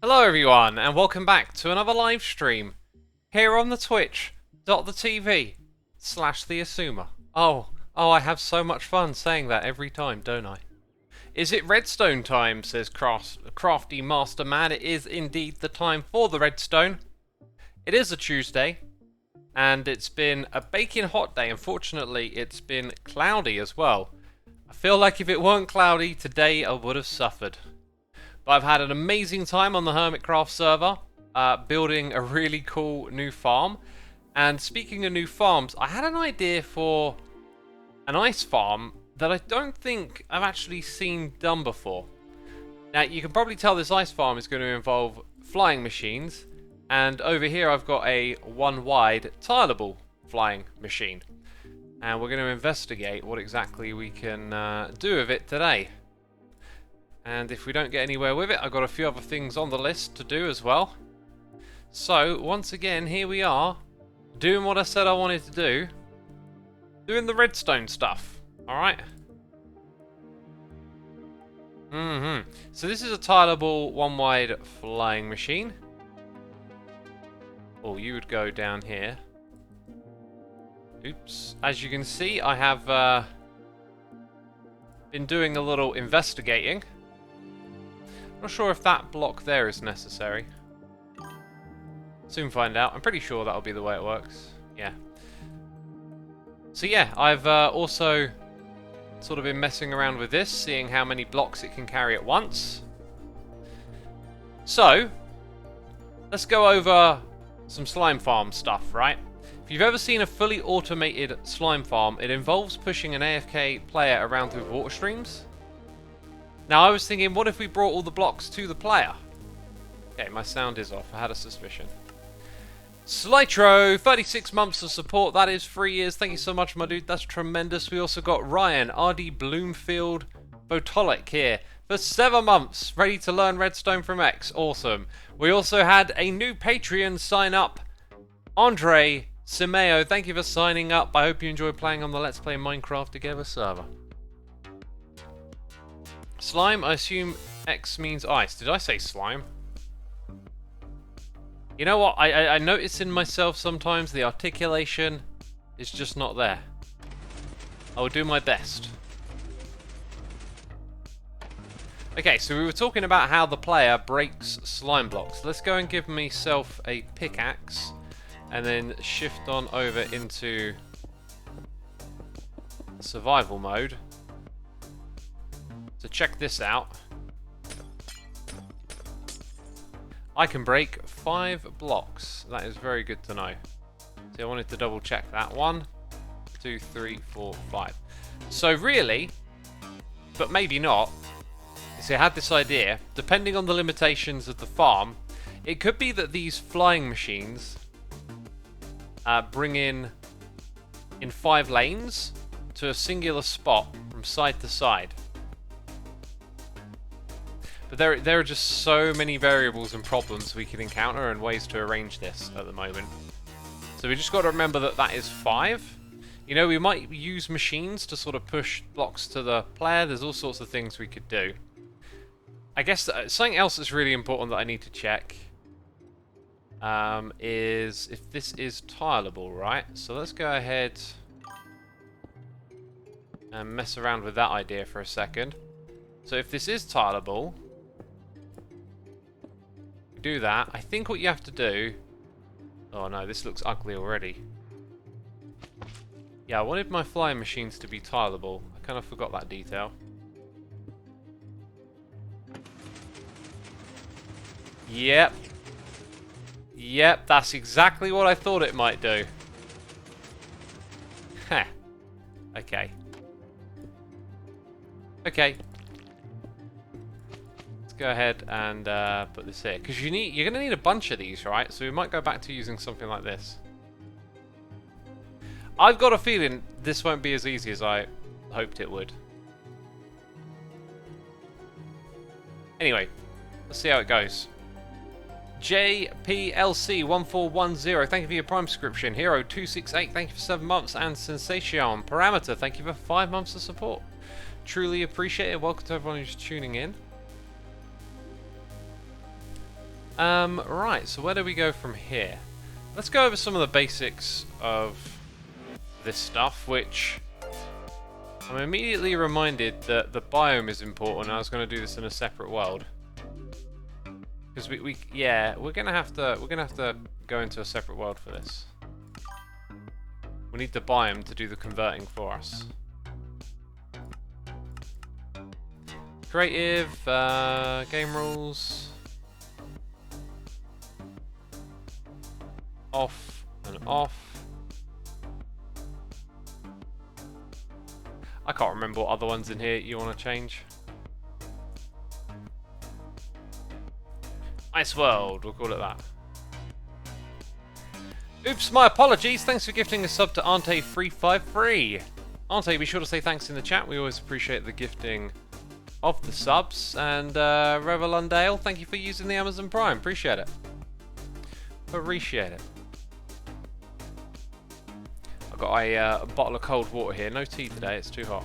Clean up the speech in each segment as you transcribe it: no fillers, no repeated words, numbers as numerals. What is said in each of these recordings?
Hello everyone, and welcome back to another live stream here on the twitch.tv/the Xisuma. Oh, I have so much fun saying that every time, don't I? Is it Redstone time, says Crafty Master Man. It is indeed the time for the Redstone. It is a Tuesday, and it's been a baking hot day. Unfortunately, it's been cloudy as well. I feel like if it weren't cloudy today, I would have suffered. But I've had an amazing time on the Hermitcraft server, building a really cool new farm. And speaking of new farms, I had an idea for an ice farm that I don't think I've actually seen done before. Now, you can probably tell this ice farm is going to involve flying machines. And over here I've got a one-wide tileable flying machine. And we're going to investigate what exactly we can do with it today. And if we don't get anywhere with it, I've got a few other things on the list to do as well. So, once again, here we are, doing what I said I wanted to do. Doing the redstone stuff, alright? So this is a tileable, one-wide flying machine. Oh, you would go down here. Oops. As you can see, I have been doing a little investigating. Not sure if that block there is necessary. Soon find out. I'm pretty sure that'll be the way it works. Yeah. So yeah, I've also sort of been messing around with this, seeing how many blocks it can carry at once. So, let's go over some slime farm stuff, right? If you've ever seen a fully automated slime farm, it involves pushing an AFK player around through water streams. Now, I was thinking, what if we brought all the blocks to the player? Okay, my sound is off. I had a suspicion. Slytro, 36 months of support. That is 3 years. Thank you so much, my dude. That's tremendous. We also got Ryan, RD Bloomfield, Botolic here for 7 months. Ready to learn Redstone from X. Awesome. We also had a new Patreon sign up. Andre Simeo, thank you for signing up. I hope you enjoy playing on the Let's Play Minecraft Together server. Slime, I assume X means ice. Did I say slime? You know what? I notice in myself sometimes the articulation is just not there. I will do my best. Okay, so we were talking about how the player breaks slime blocks. Let's go and give myself a pickaxe and then shift on over into survival mode. So check this out. I can break 5 blocks. That is very good to know. So I wanted to double check that. 1, 2, 3, 4, 5. So really, but maybe not. See, I had this idea. Depending on the limitations of the farm, it could be that these flying machines bring in 5 lanes to a singular spot from side to side. But there are just so many variables and problems we can encounter and ways to arrange this at the moment. So we just got to remember that that is 5. You know, we might use machines to sort of push blocks to the player. There's all sorts of things we could do. I guess something else that's really important that I need to check is if this is tileable, right? So let's go ahead and mess around with that idea for a second. So if this is tileable, do that. I think what you have to do... Oh no, this looks ugly already. Yeah, I wanted my flying machines to be tileable. I kind of forgot that detail. Yep. Yep, that's exactly what I thought it might do. Heh. Okay. Okay. Go ahead and put this here, because you're going to need a bunch of these, right? So we might go back to using something like this. I've got a feeling this won't be as easy as I hoped it would. Anyway, let's see how it goes. JPLC1410, thank you for your Prime subscription. Hero268, thank you for 7 months. And Sensation Parameter, thank you for 5 months of support. Truly appreciate it. Welcome to everyone who's tuning in. Right, so where do we go from here? Let's go over some of the basics of this stuff, which I'm immediately reminded that the biome is important. I was going to do this in a separate world. Because we're gonna have to go into a separate world for this. We need the biome to do the converting for us. Creative, game rules, off and off. I can't remember what other ones in here you want to change. Ice World, we'll call it that. Oops, my apologies. Thanks for gifting a sub to Ante353. Ante, be sure to say thanks in the chat. We always appreciate the gifting of the subs. And Revelundale, thank you for using the Amazon Prime. Appreciate it. Appreciate it. I've got a bottle of cold water here. No tea today, it's too hot.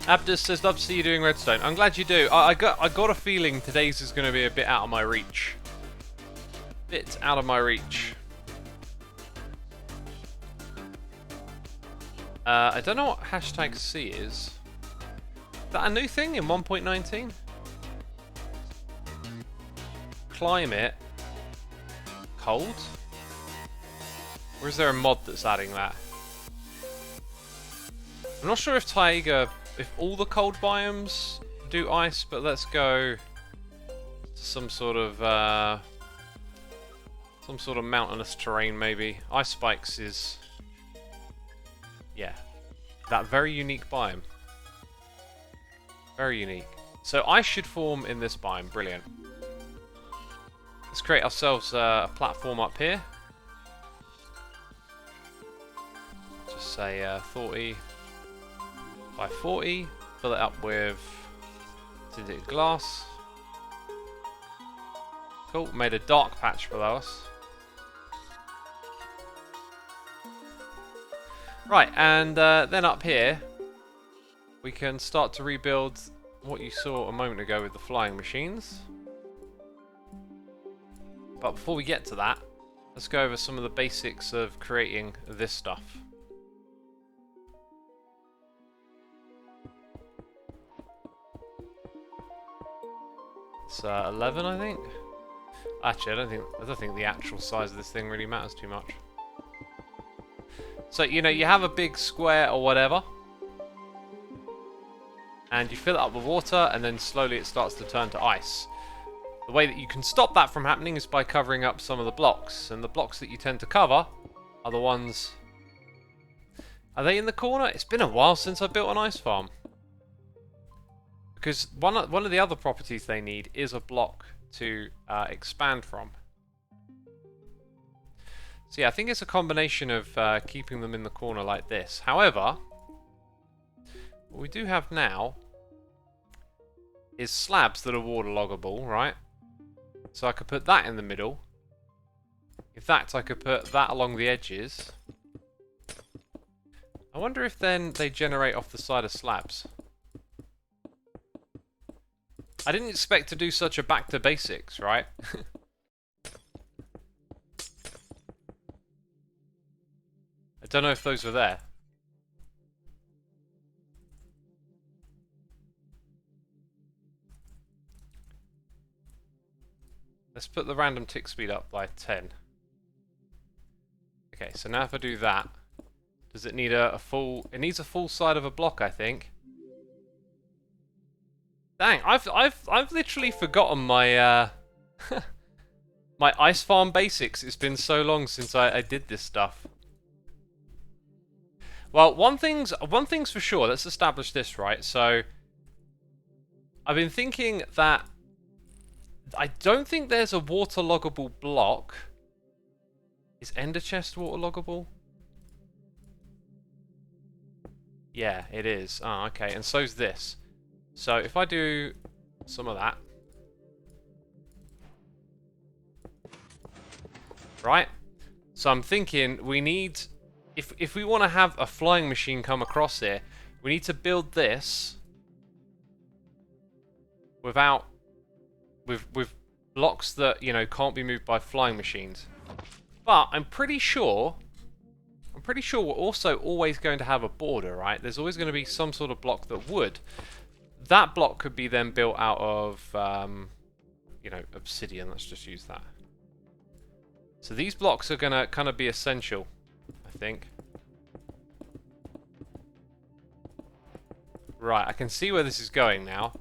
Abdus says, love to see you doing Redstone. I'm glad you do. I got a feeling today's is going to be a bit out of my reach. Bit out of my reach. I don't know what hashtag C is. Is that a new thing in 1.19? Climate cold? Or is there a mod that's adding that? I'm not sure if if all the cold biomes do ice, but let's go to some sort of mountainous terrain maybe. Ice spikes is, yeah, that very unique biome. Very unique. So ice should form in this biome. Brilliant. Let's create ourselves a platform up here. Just say 40 by 40. Fill it up with tinted glass. Cool. Made a dark patch below us. Right, and then up here we can start to rebuild what you saw a moment ago with the flying machines. But before we get to that, let's go over some of the basics of creating this stuff. It's 11, I think. Actually, I don't think the actual size of this thing really matters too much. So, you know, you have a big square or whatever, and you fill it up with water, and then slowly it starts to turn to ice. The way that you can stop that from happening is by covering up some of the blocks, and the blocks that you tend to cover are the ones... Are they in the corner? It's been a while since I built an ice farm. Because one of the other properties they need is a block to expand from. So yeah, I think it's a combination of keeping them in the corner like this. However, what we do have now is slabs that are waterloggable, right? So I could put that in the middle. In fact, I could put that along the edges. I wonder if then they generate off the side of slabs. I didn't expect to do such a back to basics, right? I don't know if those were there. Let's put the random tick speed up by 10. Okay, so now if I do that, does it need a full... It needs a full side of a block, I think. Dang, I've literally forgotten my my ice farm basics. It's been so long since I did this stuff. Well, one thing's for sure. Let's establish this, right? So I've been thinking that I don't think there's a waterloggable block. Is Ender Chest waterloggable? Yeah, it is. Oh, okay. And so's this. So if I do some of that. Right? So I'm thinking we need... If we want to have a flying machine come across here, we need to build this without with blocks that, you know, can't be moved by flying machines. But I'm pretty sure we're also always going to have a border, right? There's always going to be some sort of block that would. That block could be then built out of, you know, obsidian. Let's just use that. So these blocks are going to kind of be essential, I think. Right, I can see where this is going now.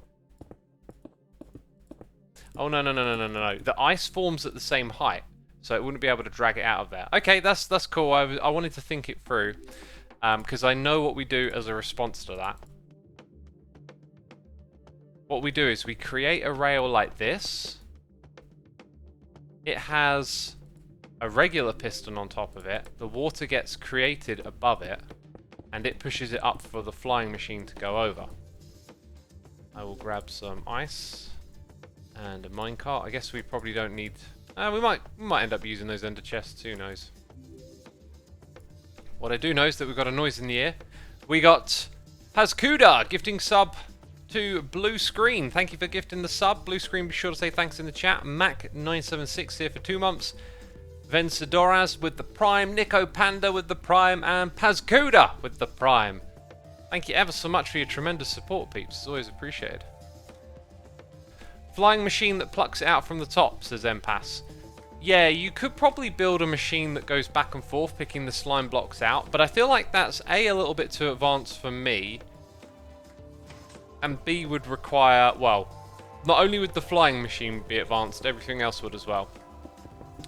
Oh, no. The ice forms at the same height, so it wouldn't be able to drag it out of there. Okay, that's cool. I wanted to think it through, because I know what we do as a response to that. What we do is we create a rail like this. It has a regular piston on top of it. The water gets created above it, and it pushes it up for the flying machine to go over. I will grab some ice and a minecart. I guess we probably don't need... we might end up using those ender chests, who knows. What I do know is that we've got a noise in the ear. We got Pazkuda gifting sub to Blue Screen. Thank you for gifting the sub. Blue Screen, be sure to say thanks in the chat. Mac976 here for 2 months. Vencidoras with the Prime, Nico Panda with the Prime, and Pazkuda with the Prime. Thank you ever so much for your tremendous support, peeps. It's always appreciated. Flying machine that plucks it out from the top, says Empass. Yeah, you could probably build a machine that goes back and forth, picking the slime blocks out, but I feel like that's A, a little bit too advanced for me, and B, would require, well, not only would the flying machine be advanced, everything else would as well.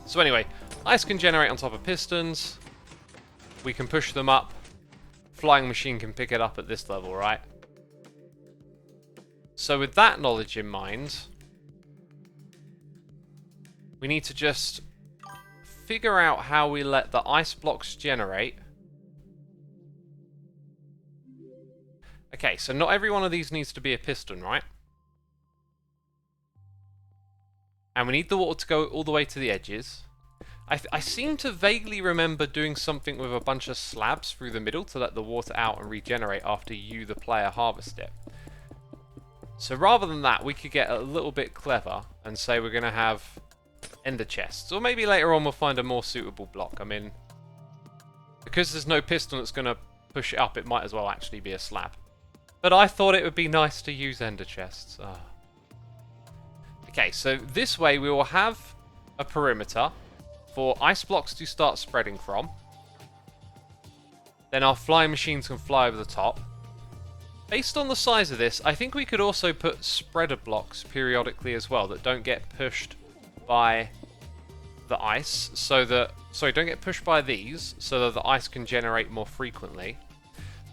So anyway, ice can generate on top of pistons, we can push them up, flying machine can pick it up at this level, right? So with that knowledge in mind, we need to just figure out how we let the ice blocks generate. Okay, so not every one of these needs to be a piston, right? And we need the water to go all the way to the edges. I seem to vaguely remember doing something with a bunch of slabs through the middle to let the water out and regenerate after you, the player, harvest it. So rather than that, we could get a little bit clever and say we're going to have ender chests. Or maybe later on we'll find a more suitable block. I mean, because there's no piston that's going to push it up, it might as well actually be a slab. But I thought it would be nice to use ender chests. Oh. Okay, so this way we will have a perimeter for ice blocks to start spreading from. Then our flying machines can fly over the top. Based on the size of this, I think we could also put spreader blocks periodically as well that don't get pushed by the ice, so that... Sorry, don't get pushed by these, so that the ice can generate more frequently.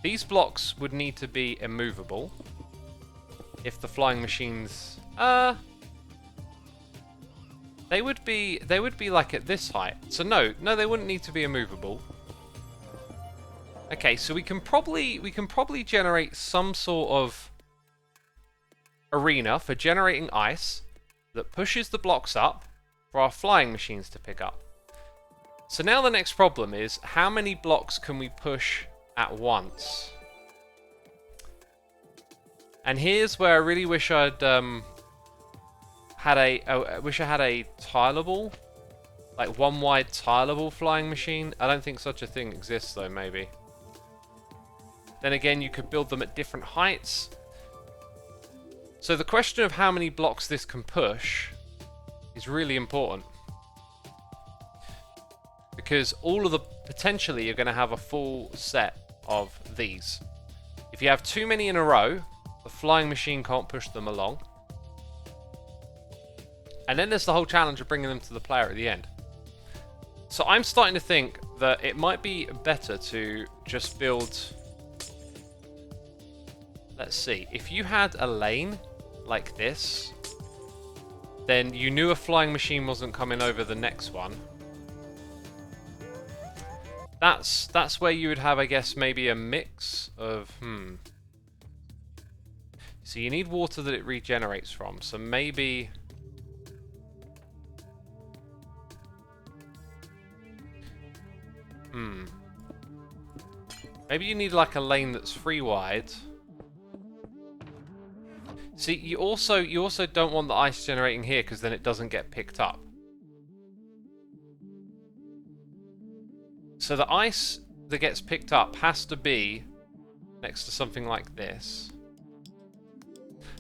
These blocks would need to be immovable if the flying machines... They would be like at this height. So no, they wouldn't need to be immovable. Okay, so we can probably generate some sort of arena for generating ice that pushes the blocks up for our flying machines to pick up. So now the next problem is, how many blocks can we push at once? And here's where I really wish I'd had a tileable, like one wide tileable flying machine. I don't think such a thing exists though, maybe. Then again, you could build them at different heights. So the question of how many blocks this can push is really important. Because all of the... Potentially, you're going to have a full set of these. If you have too many in a row, the flying machine can't push them along. And then there's the whole challenge of bringing them to the player at the end. So I'm starting to think that it might be better to just build... Let's see. If you had a lane like this, then you knew a flying machine wasn't coming over the next one. That's where you would have, I guess, maybe a mix of... So you need water that it regenerates from. So maybe... Maybe you need like a lane that's 3 wide. See, you also don't want the ice generating here because then it doesn't get picked up. So the ice that gets picked up has to be next to something like this.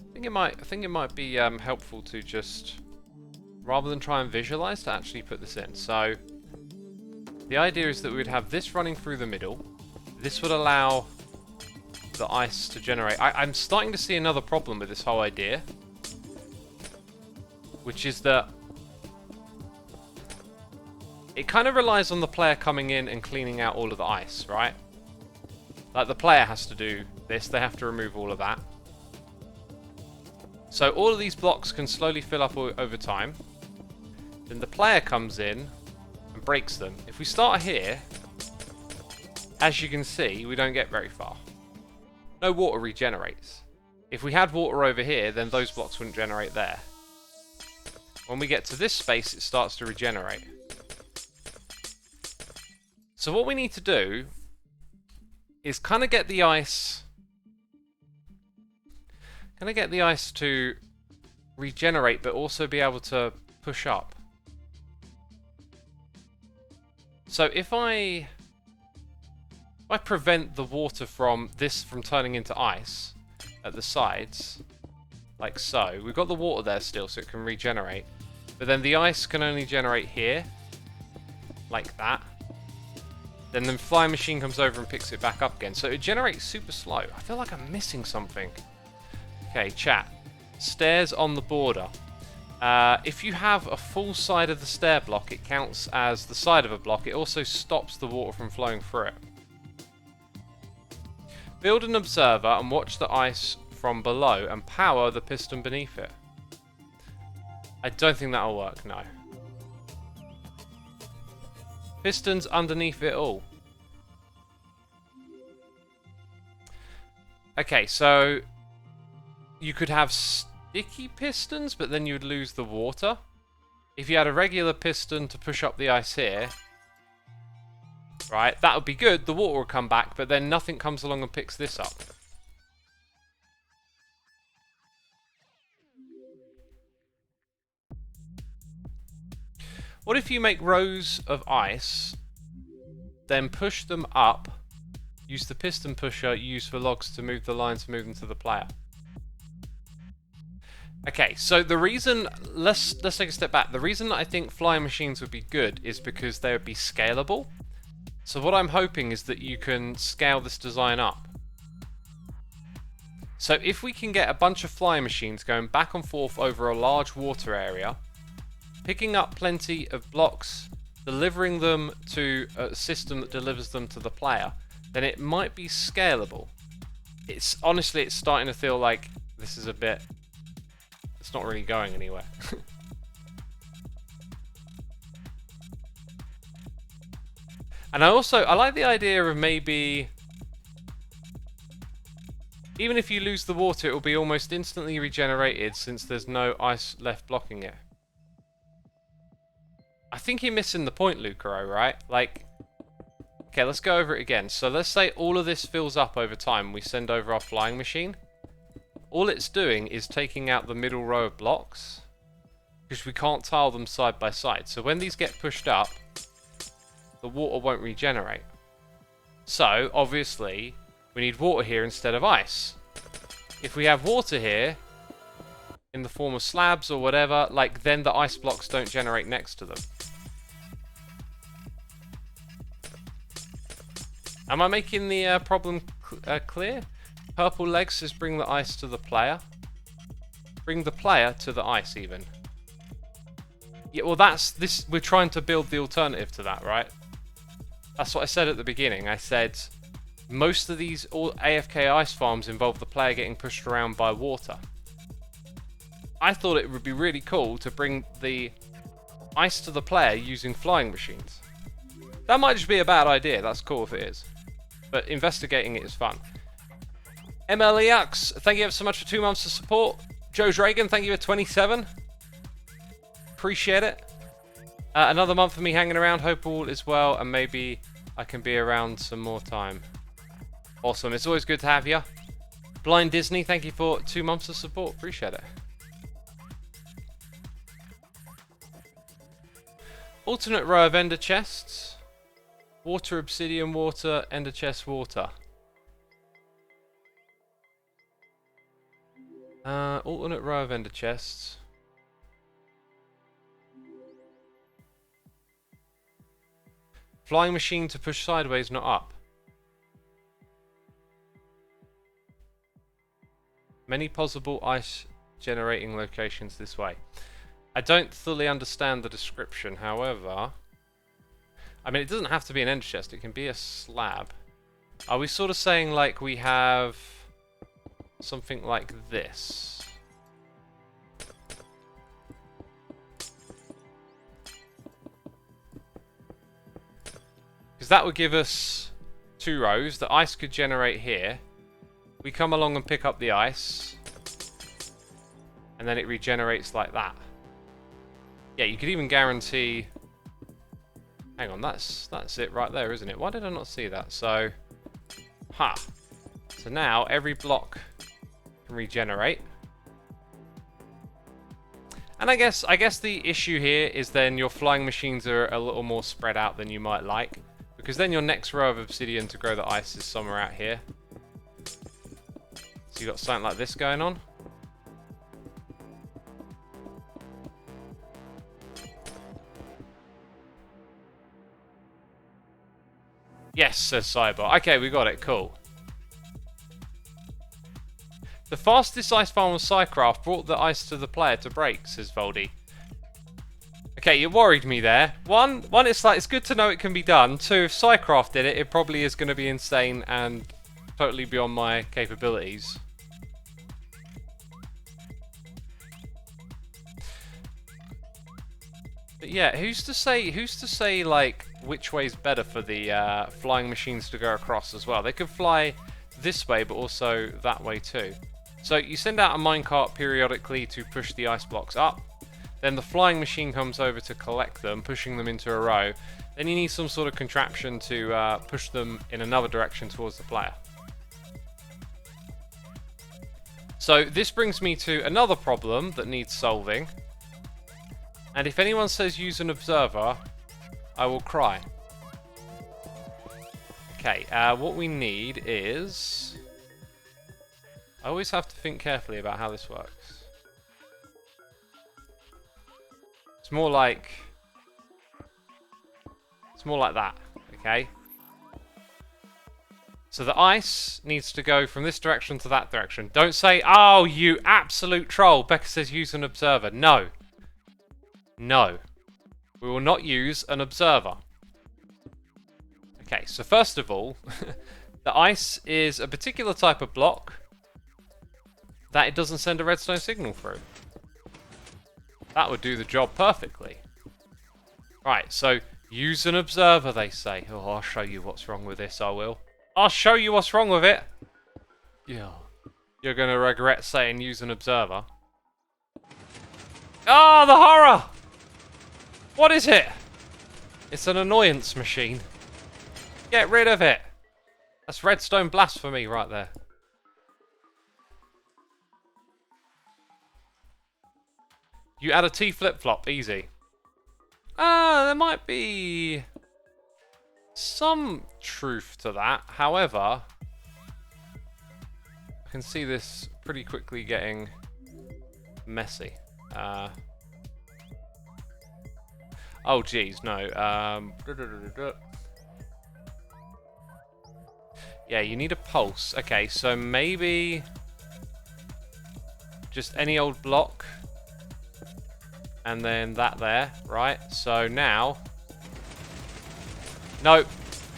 I think it might be helpful to just, rather than try and visualize, to actually put this in. So the idea is that we would have this running through the middle. This would allow the ice to generate. I'm starting to see another problem with this whole idea, which is that it kind of relies on the player coming in and cleaning out all of the ice, right? Like, the player has to do this, they have to remove all of that. So all of these blocks can slowly fill up over time. Then the player comes in and breaks them. If we start here, as you can see, we don't get very far. No water regenerates. If we had water over here, then those blocks wouldn't generate there. When we get to this space, it starts to regenerate. So what we need to do is kind of get the ice to regenerate, but also be able to push up. So if I prevent the water from turning into ice at the sides, like so, we've got the water there still, so it can regenerate. But then the ice can only generate here, like that. Then the flying machine comes over and picks it back up again. So it generates super slow. I feel like I'm missing something. Okay, chat. Stairs on the border. If you have a full side of the stair block, it counts as the side of a block. It also stops the water from flowing through it. Build an observer and watch the ice from below and power the piston beneath it. I don't think that'll work, no. Pistons underneath it all. Okay, so you could have sticky pistons, but then you'd lose the water. If you had a regular piston to push up the ice here, right, that would be good. The water will come back, but then nothing comes along and picks this up. What if you make rows of ice, then push them up, use the piston pusher used for logs to move the lines, move them to the player? Okay, so the reason, let's take a step back. The reason that I think flying machines would be good is because they would be scalable. So what I'm hoping is that you can scale this design up. So if we can get a bunch of flying machines going back and forth over a large water area, picking up plenty of blocks, delivering them to a system that delivers them to the player, then it might be scalable. It's honestly, it's starting to feel like this is a bit, it's not really going anywhere. And I like the idea of maybe, even if you lose the water, it will be almost instantly regenerated since there's no ice left blocking it. I think you're missing the point, Lucaro, right? Like, okay, let's go over it again. So let's say all of this fills up over time. We send over our flying machine. All it's doing is taking out the middle row of blocks, because we can't tile them side by side. So when these get pushed up, the water won't regenerate. So, obviously, we need water here instead of ice. If we have water here, in the form of slabs or whatever, like, then the ice blocks don't generate next to them. Am I making the problem clear? Purple legs says bring the ice to the player. Bring the player to the ice, even. Yeah, well, we're trying to build the alternative to that, right? That's what I said at the beginning. I said most of these all AFK ice farms involve the player getting pushed around by water. I thought it would be really cool to bring the ice to the player using flying machines. That might just be a bad idea. That's cool if it is. But investigating it is fun. MLEX, thank you ever so much for 2 months of support. Joe Dragon, thank you for 27. Appreciate it. Another month of me hanging around. Hope all is well, and maybe I can be around some more time. Awesome. It's always good to have you. Blind Disney, thank you for 2 months of support. Appreciate it. Alternate row of ender chests. Water, obsidian, water, ender chest, water. Alternate row of ender chests. Flying machine to push sideways, not up. Many possible ice generating locations this way. I don't fully understand the description, however... I mean, it doesn't have to be an ender chest, it can be a slab. Are we sort of saying, like, we have something like this? Because that would give us 2 rows. The ice could generate here. We come along and pick up the ice. And then it regenerates like that. Yeah, you could even guarantee... Hang on, that's it right there, isn't it? Why did I not see that? So, So now every block can regenerate. And I guess the issue here is then your flying machines are a little more spread out than you might like, because then your next row of obsidian to grow the ice is somewhere out here. So you got something like this going on. Yes, says Cyber. Okay, we got it. Cool. The fastest ice farm of Psycraft brought the ice to the player to break, says Voldy. Okay, you worried me there. One, it's like, it's good to know it can be done. 2, if Psycraft did it, it probably is going to be insane and totally beyond my capabilities. But yeah, who's to say, like, which way's better for the flying machines to go across as well? They could fly this way, but also that way too. So you send out a minecart periodically to push the ice blocks up. Then the flying machine comes over to collect them, pushing them into a row. Then you need some sort of contraption to push them in another direction towards the player. So this brings me to another problem that needs solving. And if anyone says use an observer, I will cry. Okay, what we need is... I always have to think carefully about how this works. It's more like that, okay? So the ice needs to go from this direction to that direction. Don't say, oh, you absolute troll. Becca says use an observer. No. No. We will not use an observer. Okay, so first of all, the ice is a particular type of block that it doesn't send a redstone signal through. That would do the job perfectly. Right, so use an observer, they say. Oh, I'll show you what's wrong with this, I will. I'll show you what's wrong with it. Yeah. You're going to regret saying use an observer. Ah, the horror! What is it? It's an annoyance machine. Get rid of it. That's redstone blasphemy right there. You add a T flip-flop, easy. There might be some truth to that. However, I can see this pretty quickly getting messy. Oh, geez, no. Yeah, you need a pulse. Okay, so maybe just any old block. And then that there, right? So now... No,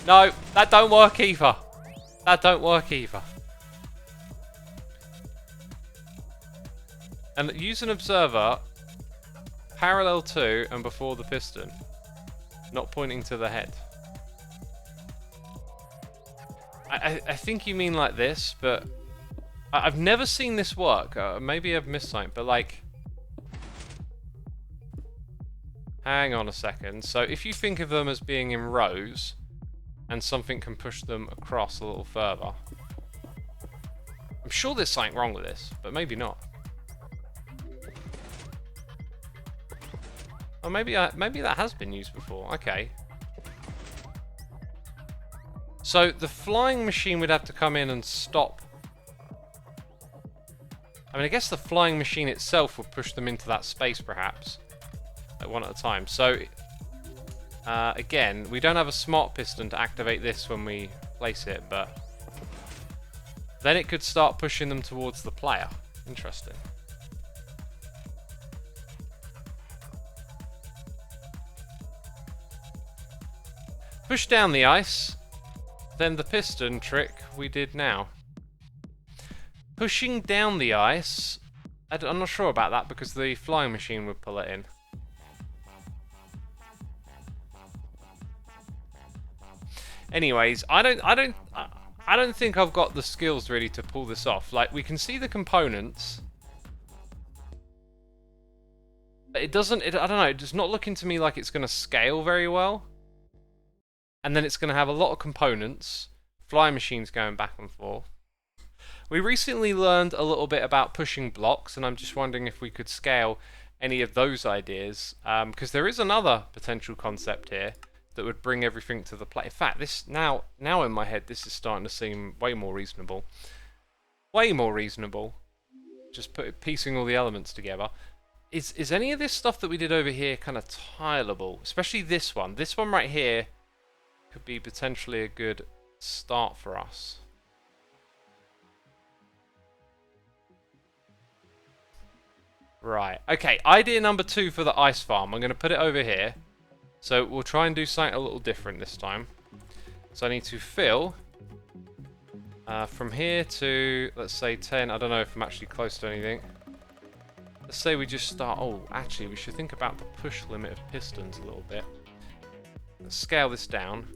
no, that don't work either. That don't work either. And use an observer parallel to and before the piston, not pointing to the head. I think you mean like this, but I've never seen this work. Maybe I've missed something, but like... Hang on a second. So if you think of them as being in rows, and something can push them across a little further. I'm sure there's something wrong with this, but maybe not. Oh, maybe that has been used before. Okay. So the flying machine would have to come in and stop. I mean, I guess the flying machine itself would push them into that space, perhaps, like one at a time. So again, we don't have a smart piston to activate this when we place it, but then it could start pushing them towards the player. Interesting. Push down the ice, then the piston trick we did now. Pushing down the ice, I'm not sure about that because the flying machine would pull it in. Anyways, I don't think I've got the skills really to pull this off. Like, we can see the components, but it doesn't. I don't know. It's not looking to me like it's going to scale very well. And then it's going to have a lot of components, flying machines going back and forth. We recently learned a little bit about pushing blocks, and I'm just wondering if we could scale any of those ideas, because there is another potential concept here that would bring everything to the play. In fact, this now in my head, this is starting to seem way more reasonable. Way more reasonable. Just piecing all the elements together. Is any of this stuff that we did over here kind of tileable? Especially this one. This one right here could be potentially a good start for us. Right. Okay, idea number 2 for the ice farm. I'm going to put it over here. So we'll try and do something a little different this time. So I need to fill from here to, let's say, 10. I don't know if I'm actually close to anything. Let's say we just start... Oh, actually, we should think about the push limit of pistons a little bit. Let's scale this down.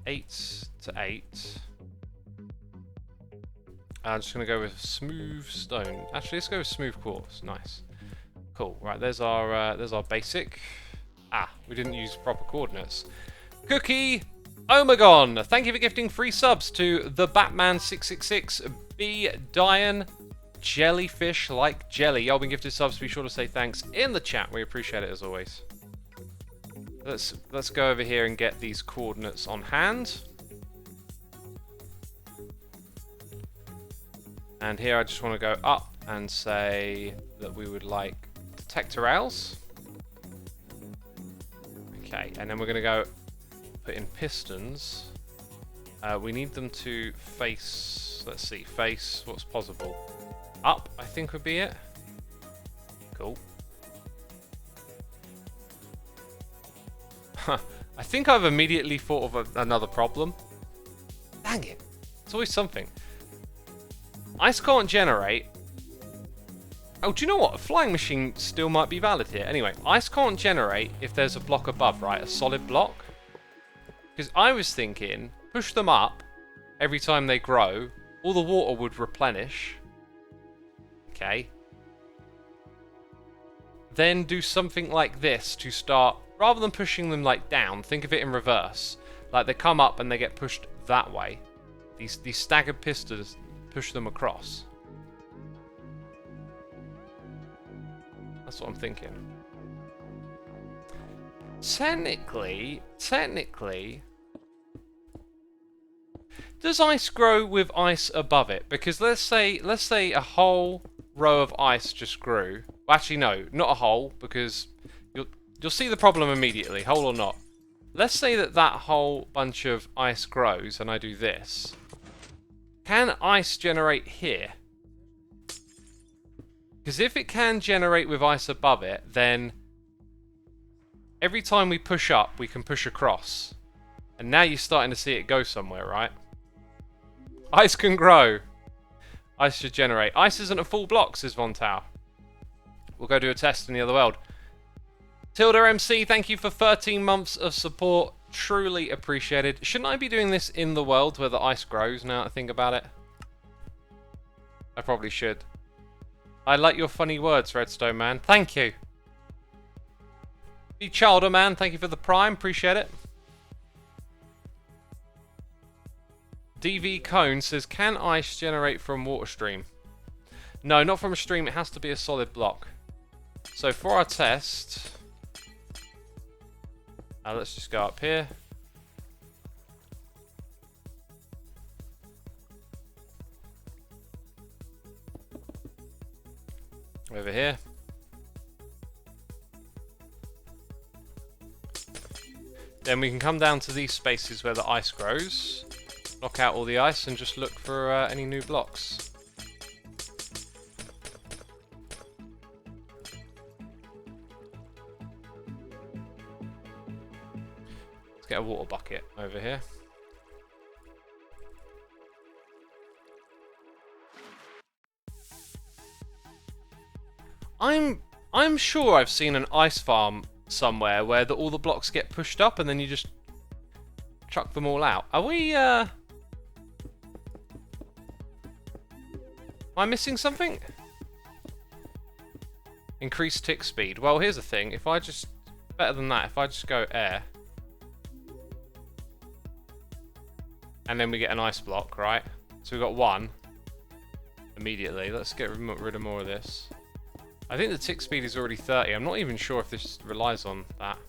8 to 8. I'm just going to go with smooth stone. Actually, let's go with smooth quartz. Nice. Cool. Right, there's our basic. Ah, we didn't use proper coordinates. Cookie Omegon, thank you for gifting 3 subs to the Batman666, B Diane, Jellyfish Like Jelly. Y'all been gifted subs. Be sure to say thanks in the chat. We appreciate it as always. Let's go over here and get these coordinates on hand. And here I just want to go up and say that we would like detector rails. Okay, and then we're going to go put in pistons. We need them to face, let's see, face what's possible. Up, I think would be it. Cool. I think I've immediately thought of another problem. Dang it. It's always something. Ice can't generate. Oh, do you know what? A flying machine still might be valid here. Anyway, ice can't generate if there's a block above, right? A solid block. Because I was thinking, push them up every time they grow. All the water would replenish. Okay. Then do something like this to start, rather than pushing them like down, think of it in reverse. Like they come up and they get pushed that way. These staggered pistons push them across. That's what I'm thinking. Technically, does ice grow with ice above it? Because let's say a whole row of ice just grew. Well, actually, no, not a whole, because you'll see the problem immediately, whole or not. Let's say that whole bunch of ice grows, and I do this. Can ice generate here? Because if it can generate with ice above it, then every time we push up, we can push across. And now you're starting to see it go somewhere, right? Ice can grow. Ice should generate. Ice isn't a full block, says Von Tau. We'll go do a test in the other world. Tilda MC, thank you for 13 months of support. Truly appreciated. Shouldn't I be doing this in the world where the ice grows now that I think about it? I probably should. I like your funny words, Redstone Man. Thank you. The Childer Man, thank you for the prime. Appreciate it. DV Cone says, can ice generate from water stream? No, not from a stream. It has to be a solid block. So for our test, let's just go up here. Over here. Then we can come down to these spaces where the ice grows, knock out all the ice, and just look for any new blocks. Let's get a water bucket over here. I'm sure I've seen an ice farm somewhere where all the blocks get pushed up and then you just chuck them all out. Are we am I missing something? Increase tick speed. Well, here's the thing. If I just better than that, if I just go air and then we get an ice block, right? So we've got one immediately. Let's get rid of more of this. I think the tick speed is already 30. I'm not even sure if this relies on that.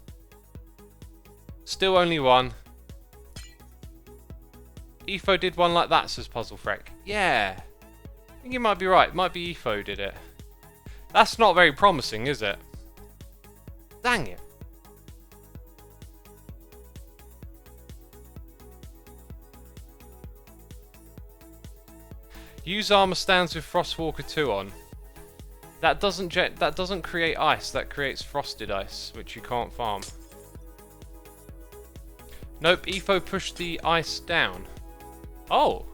Still only one. EFO did one like that, says Puzzle Freck. Yeah. I think you might be right. It might be EFO did it. That's not very promising, is it? Dang it. Use armor stands with Frostwalker 2 on. That doesn't create ice, that creates frosted ice, which you can't farm. Nope, EFO pushed the ice down. Oh!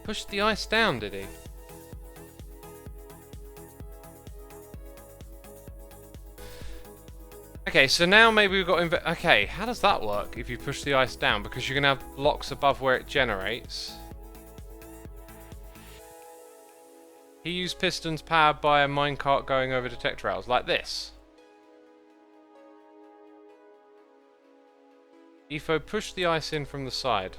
Pushed the ice down, did he? Okay, so now maybe we've got... Okay, how does that work if you push the ice down? Because you're going to have blocks above where it generates. He used pistons powered by a minecart going over detector rails, like this. EFO pushed the ice in from the side.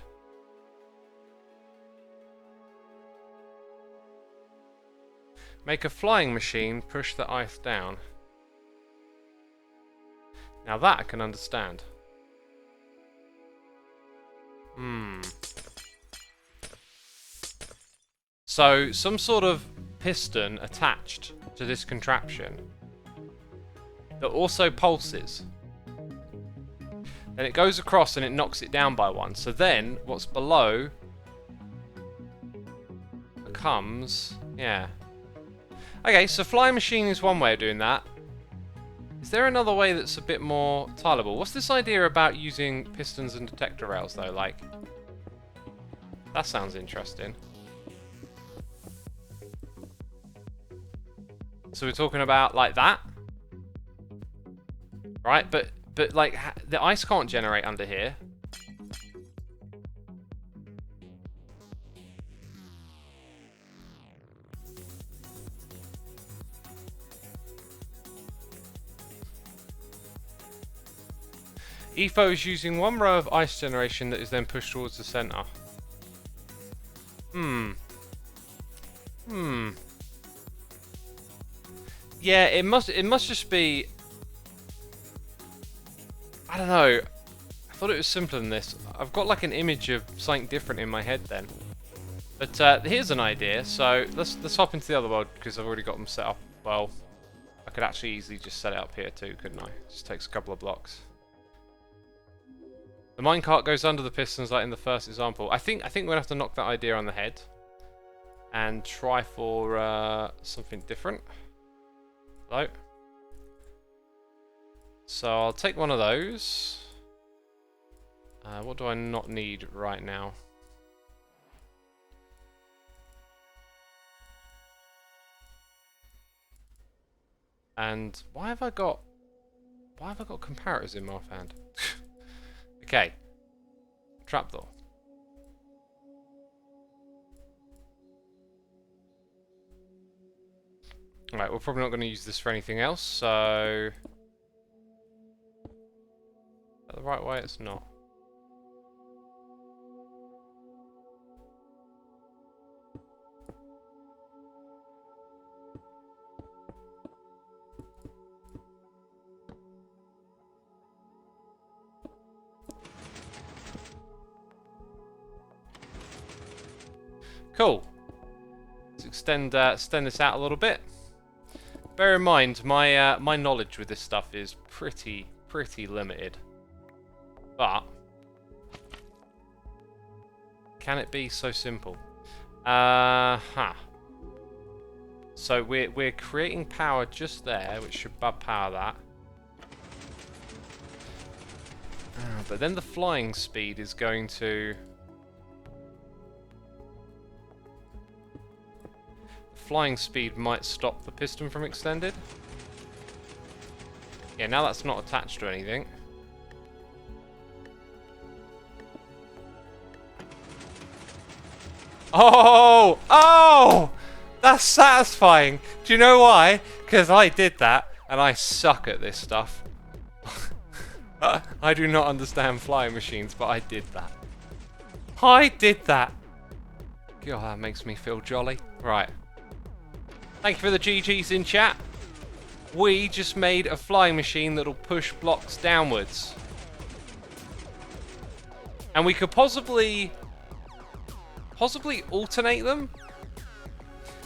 Make a flying machine push the ice down. Now that I can understand. So, some sort of piston attached to this contraption that also pulses. Then it goes across and it knocks it down by one. So then, what's below becomes... Yeah. Okay, so flying machine is one way of doing that. Is there another way that's a bit more tileable? What's this idea about using pistons and detector rails, though? Like, that sounds interesting. So we're talking about like that, right? But like the ice can't generate under here. EFO is using one row of ice generation that is then pushed towards the center. Yeah, it must just be... I don't know. I thought it was simpler than this. I've got like an image of something different in my head then. But here's an idea. So let's hop into the other world because I've already got them set up. Well, I could actually easily just set it up here too, couldn't I? It just takes a couple of blocks. The minecart goes under the pistons like in the first example. I think we're gonna have to knock that idea on the head and try for something different. Hello. So I'll take one of those. What do I not need right now? And why have I got comparators in my offhand? Okay. Trapdoor. Right, we're probably not going to use this for anything else, so... Is that the right way? It's not. Cool. Let's extend this out a little bit. Bear in mind, my my knowledge with this stuff is pretty limited. But can it be so simple? So we're creating power just there, which should power that. But then the flying speed is going to... Flying speed might stop the piston from extended. Yeah, now that's not attached to anything. Oh! Oh! That's satisfying! Do you know why? Because I did that, and I suck at this stuff. I do not understand flying machines, but I did that. I did that! God, that makes me feel jolly. Right. Thank you for the GGs in chat. We just made a flying machine that'll push blocks downwards. And we could possibly alternate them.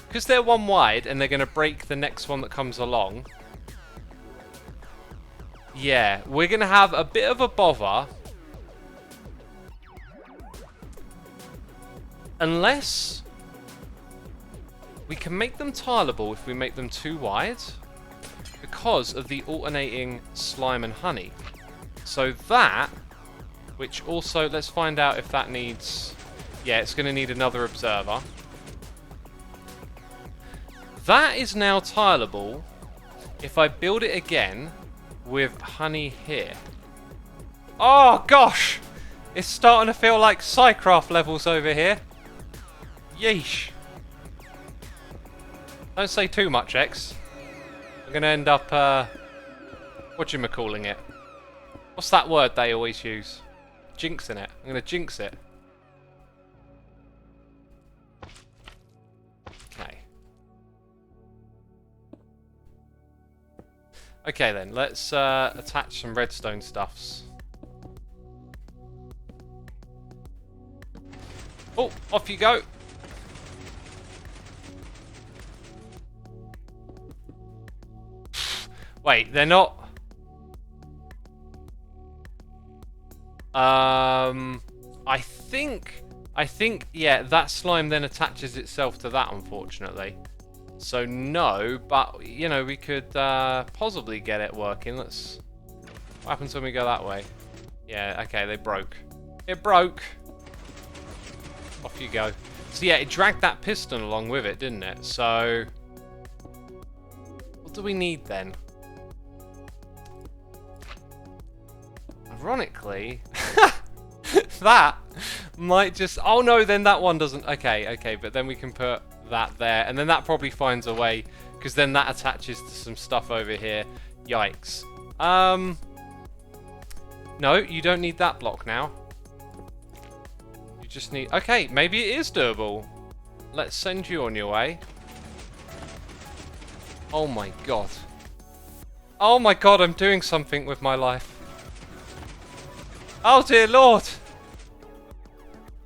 Because they're one wide and they're going to break the next one that comes along. Yeah, we're going to have a bit of a bother. Unless we can make them tileable if we make them too wide. Because of the alternating slime and honey. So that, which also, let's find out if that needs... Yeah, it's going to need another observer. That is now tileable if I build it again with honey here. Oh gosh! It's starting to feel like Psycraft levels over here. Yeesh. Don't say too much, X. We're going to end up, whatchamacalling it? What's that word they always use? Jinxing it. I'm going to jinx it. Okay. Okay then, let's attach some redstone stuffs. Oh, off you go. Wait, they're not... I think, yeah, that slime then attaches itself to that, unfortunately. So no, but, you know, we could possibly get it working. Let's... What happens when we go that way? Yeah, okay, they broke. It broke! Off you go. So yeah, it dragged that piston along with it, didn't it? So... What do we need then? Ironically... that might just... Oh no, then that one doesn't... Okay, but then we can put that there. And then that probably finds a way, because then that attaches to some stuff over here. Yikes. No, you don't need that block now. You just need... Okay, maybe it is doable. Let's send you on your way. Oh my god. Oh my god, I'm doing something with my life. Oh dear lord.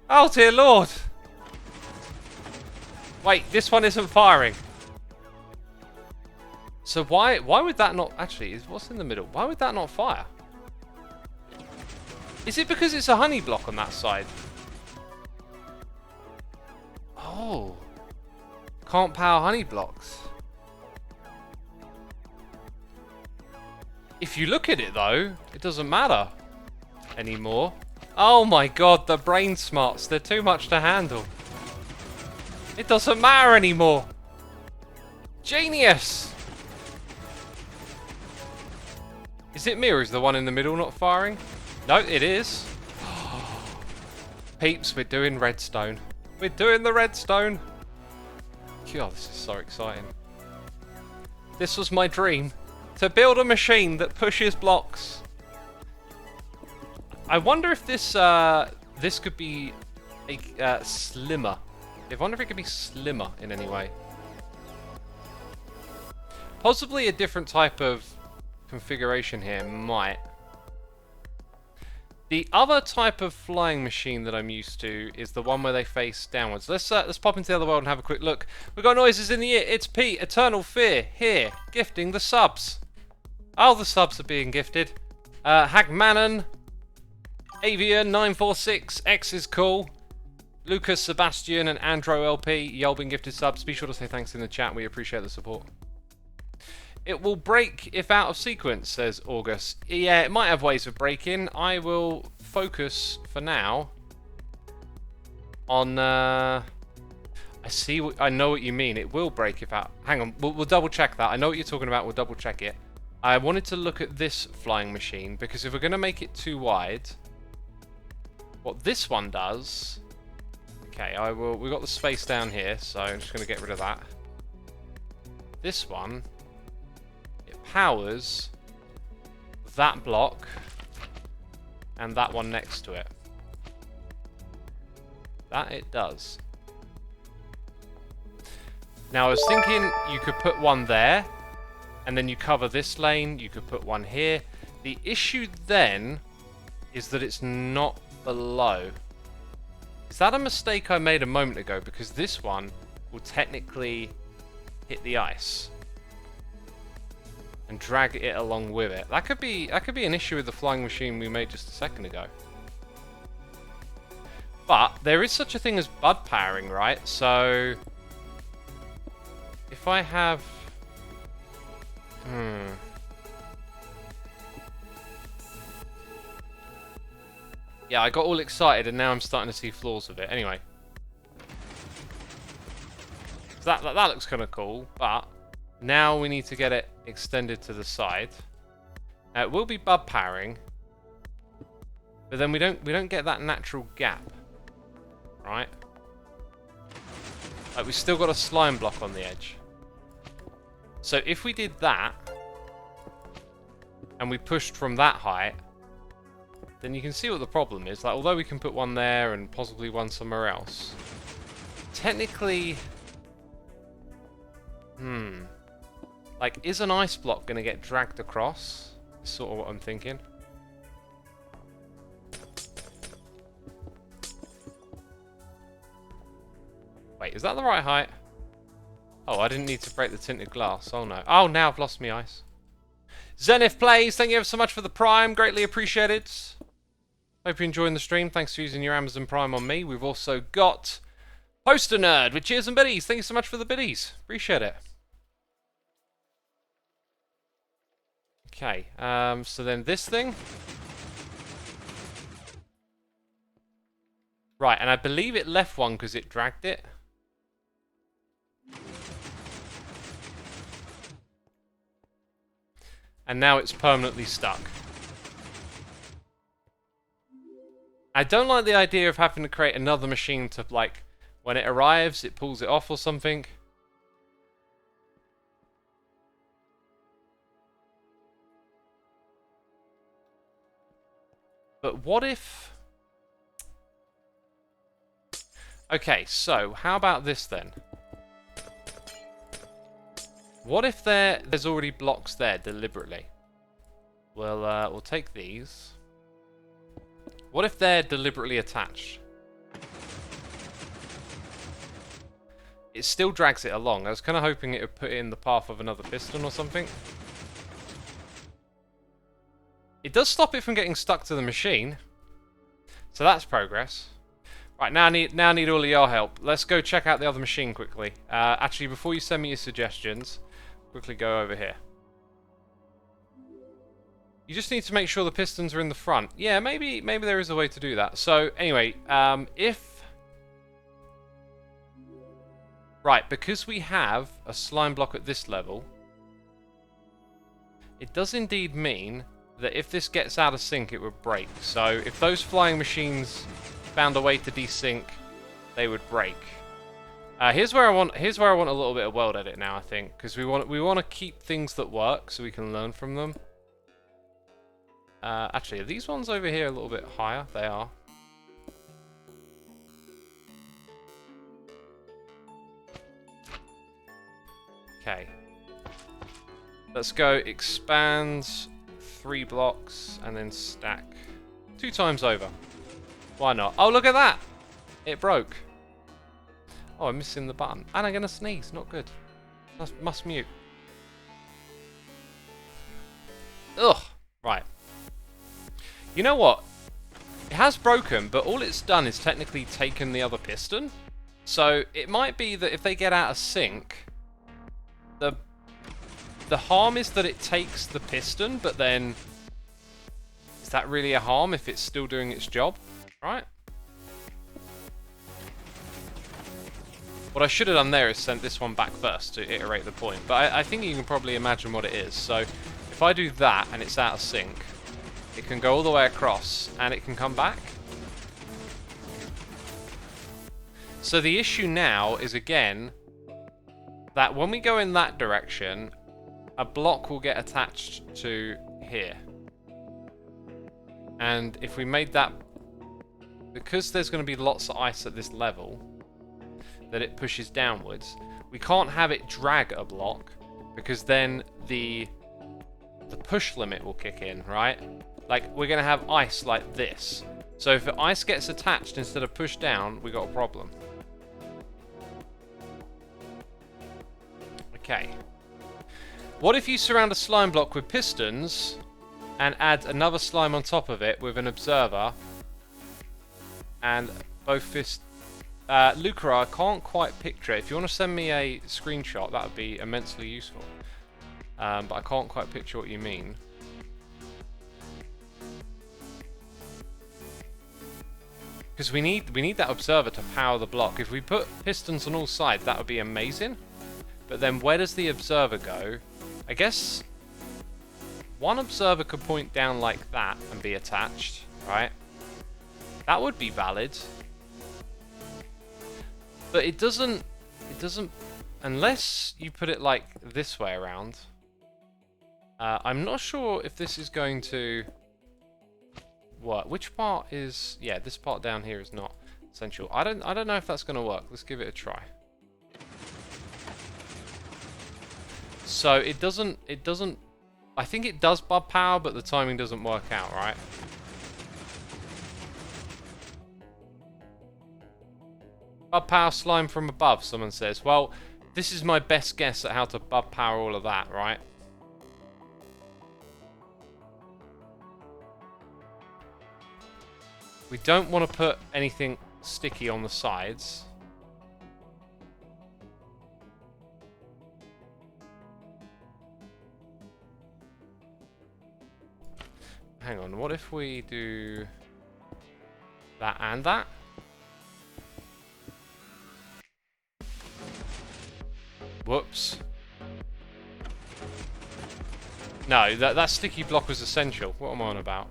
Oh dear lord. Wait, this one isn't firing. So why would that not... Actually, what's in the middle? Why would that not fire? Is it because it's a honey block on that side? Oh. Can't power honey blocks. If you look at it though, it doesn't matter anymore. Oh my god, the brain smarts, they're too much to handle. It doesn't matter anymore. Genius! Is it me or is the one in the middle not firing? No, it is. Peeps, we're doing redstone. We're doing the redstone. God, this is so exciting. This was my dream. To build a machine that pushes blocks. I wonder if this this could be a slimmer. I wonder if it could be slimmer in any way. Possibly a different type of configuration here might. The other type of flying machine that I'm used to is the one where they face downwards. Let's pop into the other world and have a quick look. We've got noises in the ear. It's Pete, Eternal Fear, here, gifting the subs. Oh, the subs are being gifted. Hagmanon, Avian946, X is cool. Lucas, Sebastian, and Andro LP, y'all been gifted subs. Be sure to say thanks in the chat. We appreciate the support. It will break if out of sequence, says August. Yeah, it might have ways of breaking. I will focus for now on. I see. I know what you mean. It will break if out. Hang on. We'll double check that. I know what you're talking about. We'll double check it. I wanted to look at this flying machine because if we're going to make it too wide, what this one does. Okay, I will. We've got the space down here, so I'm just going to get rid of that. This one. Powers that block and that one next to it. That it does. Now I was thinking you could put one there and then you cover this lane, you could put one here. The issue then is that it's not below. Is that a mistake I made a moment ago? Because this one will technically hit the ice and drag it along with it. That could be an issue with the flying machine we made just a second ago. But there is such a thing as bud powering, right? So if I have yeah, I got all excited and now I'm starting to see flaws with it. Anyway. That looks kind of cool, but now we need to get it extended to the side. It will be bud powering, but then we don't get that natural gap, right? Like we've still got a slime block on the edge. So if we did that and we pushed from that height, then you can see what the problem is. Like although we can put one there and possibly one somewhere else, technically, like, is an ice block going to get dragged across? That's sort of what I'm thinking. Wait, is that the right height? Oh, I didn't need to break the tinted glass. Oh no. Oh, now I've lost my ice. Zenith Plays, thank you ever so much for the Prime. Greatly appreciated. Hope you're enjoying the stream. Thanks for using your Amazon Prime on me. We've also got Poster Nerd with cheers and biddies. Thank you so much for the biddies. Appreciate it. Okay, so then this thing. Right, and I believe it left one because it dragged it. And now it's permanently stuck. I don't like the idea of having to create another machine to, like, when it arrives, it pulls it off or something. But what if... Okay, so how about this then? What if there's already blocks there deliberately? We'll take these. What if they're deliberately attached? It still drags it along. I was kind of hoping it would put it in the path of another piston or something. It does stop it from getting stuck to the machine. So that's progress. Right, now I need all of your help. Let's go check out the other machine quickly. Actually, before you send me your suggestions, quickly go over here. You just need to make sure the pistons are in the front. Yeah, maybe there is a way to do that. So, anyway, Right, because we have a slime block at this level, it does indeed mean that if this gets out of sync, it would break. So if those flying machines found a way to desync, they would break. Here's where I want a little bit of world edit now, I think, because we want to keep things that work so we can learn from them. Actually, are these ones over here a little bit higher? They are. Okay. Let's go expand 3 blocks and then stack 2 times over. Why not? Oh, look at that! It broke. Oh, I'm missing the button. And I'm going to sneeze. Not good. Must mute. Ugh. Right. You know what? It has broken, but all it's done is technically taken the other piston. So it might be that if they get out of sync, the harm is that it takes the piston, but then is that really a harm if it's still doing its job? Right? What I should have done there is sent this one back first to iterate the point. But I think you can probably imagine what it is. So if I do that and it's out of sync, it can go all the way across and it can come back. So the issue now is, again, that when we go in that direction, a block will get attached to here. And if we made that, because there's going to be lots of ice at this level, that it pushes downwards, we can't have it drag a block, because then the push limit will kick in, right? Like, we're going to have ice like this. So if the ice gets attached instead of pushed down, we got a problem. Okay. What if you surround a slime block with pistons and add another slime on top of it with an observer and both Luca, I can't quite picture it. If you want to send me a screenshot, that would be immensely useful. But I can't quite picture what you mean. Because we need that observer to power the block. If we put pistons on all sides, that would be amazing. But then where does the observer go? I guess one observer could point down like that and be attached, right? That would be valid. But it doesn't, unless you put it like this way around. I'm not sure if this is going to work. Which part is, yeah, this part down here is not essential. I don't know if that's going to work. Let's give it a try. So it doesn't, I think it does bud power, but the timing doesn't work out, right? Bud power slime from above, someone says. Well, this is my best guess at how to bud power all of that, right? We don't want to put anything sticky on the sides. Hang on, what if we do that and that? Whoops. No, that sticky block was essential. What am I on about?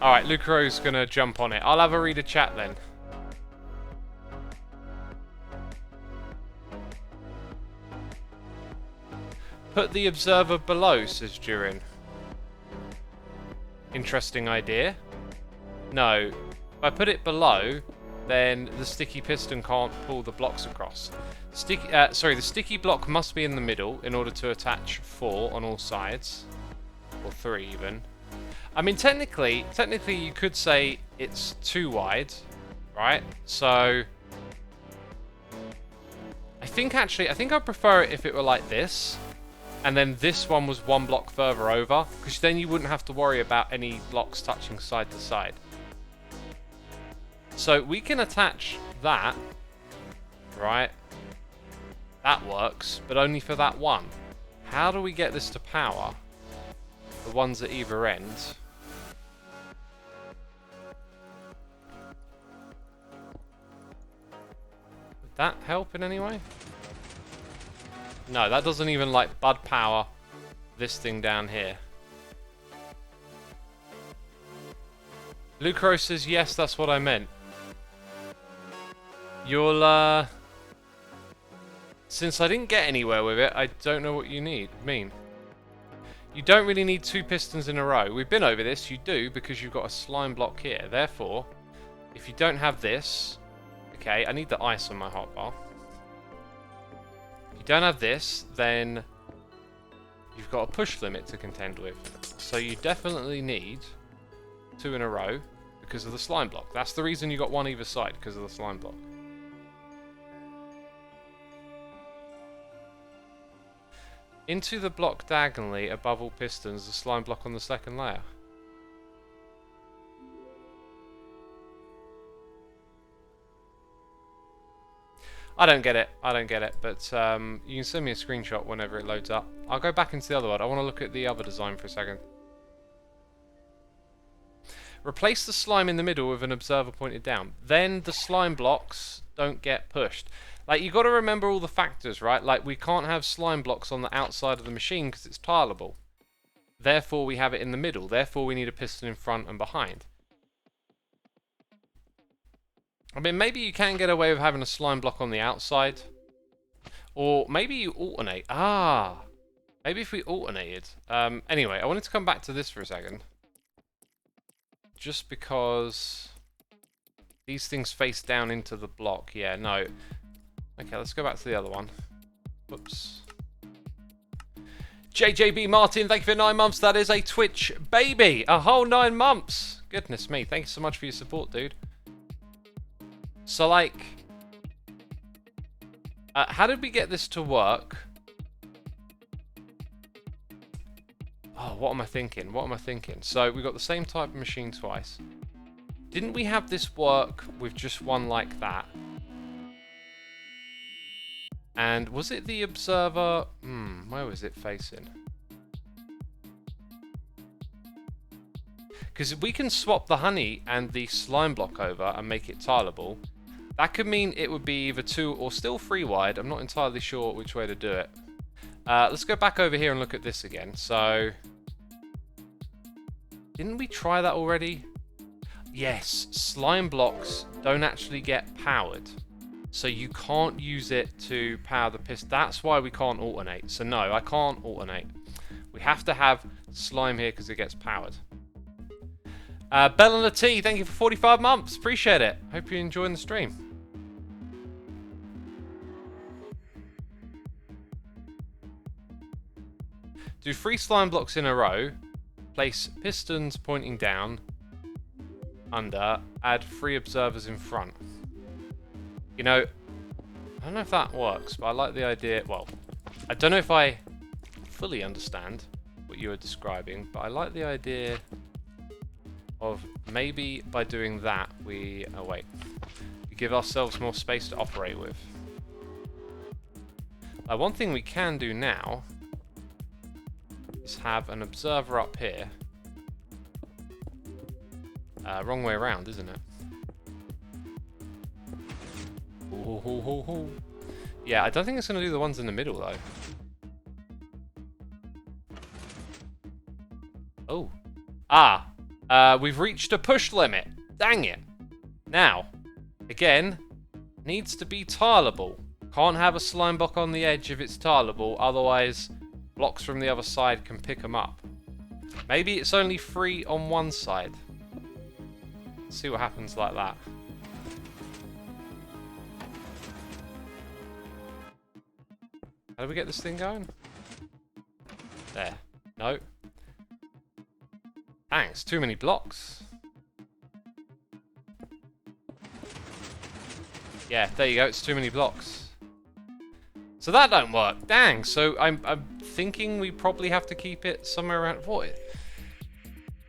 Alright, Lucaro's gonna jump on it. I'll have a read of chat then. Put the observer below, says Durin. Interesting idea. No, if I put it below, then the sticky piston can't pull the blocks across. The sticky block must be in the middle in order to attach 4 on all sides, or 3 even. I mean, technically, you could say it's too wide, right? So I think I'd prefer it if it were like this. And then this one was 1 block further over, because then you wouldn't have to worry about any blocks touching side to side. So we can attach that, right? That works, but only for that one. How do we get this to power the ones at either end? Would that help in any way? No, that doesn't even like bud power this thing down here. Lucro says, yes, that's what I meant. You'll, since I didn't get anywhere with it, I don't know what you mean. You don't really need 2 pistons in a row. We've been over this, you do, because you've got a slime block here. Therefore, if you don't have this... Okay, I need the ice on my hotbar. you don't have this, then you've got a push limit to contend with. So you definitely need 2 in a row because of the slime block. That's the reason you got 1 either side, because of the slime block. Into the block diagonally above all pistons, the slime block on the second layer. I don't get it, but you can send me a screenshot whenever it loads up. I'll go back into the other one. I want to look at the other design for a second. Replace the slime in the middle with an observer pointed down. Then the slime blocks don't get pushed. Like, you got to remember all the factors, right? Like, we can't have slime blocks on the outside of the machine because it's tileable. Therefore, we have it in the middle. Therefore, we need a piston in front and behind. I mean, maybe you can get away with having a slime block on the outside. Or maybe you alternate. Ah! Maybe if we alternated. Anyway, I wanted to come back to this for a second. Just because these things face down into the block. Yeah, no. Okay, let's go back to the other one. Whoops. JJB Martin, thank you for 9 months. That is a Twitch baby. A whole 9 months. Goodness me. Thank you so much for your support, dude. So, like, how did we get this to work? Oh, what am I thinking? What am I thinking? So, we got the same type of machine twice. Didn't we have this work with just one like that? And was it the observer? Where was it facing? Because if we can swap the honey and the slime block over and make it tileable, that could mean it would be either 2 or still 3 wide. I'm not entirely sure which way to do it. Let's go back over here and look at this again. So, didn't we try that already? Yes, slime blocks don't actually get powered. So you can't use it to power the piston. That's why we can't alternate. So no, I can't alternate. We have to have slime here because it gets powered. Bella T, thank you for 45 months. Appreciate it. Hope you're enjoying the stream. Do 3 slime blocks in a row. Place pistons pointing down. Under. Add 3 observers in front. You know, I don't know if that works, but I like the idea. Well, I don't know if I fully understand what you were describing, but I like the idea of maybe by doing that we give ourselves more space to operate with. One thing we can do now is have an observer up here. Wrong way around, isn't it? Ooh. Yeah, I don't think it's going to do the ones in the middle, though. Oh. We've reached a push limit. Dang it. Now, again, needs to be tileable. Can't have a slime block on the edge if it's tileable, otherwise blocks from the other side can pick them up. Maybe it's only 3 on one side. Let's see what happens like that. How do we get this thing going? There. No. Thanks. Too many blocks. Yeah, there you go. It's too many blocks. So that don't work. Dang. So I'm thinking we probably have to keep it somewhere around. What?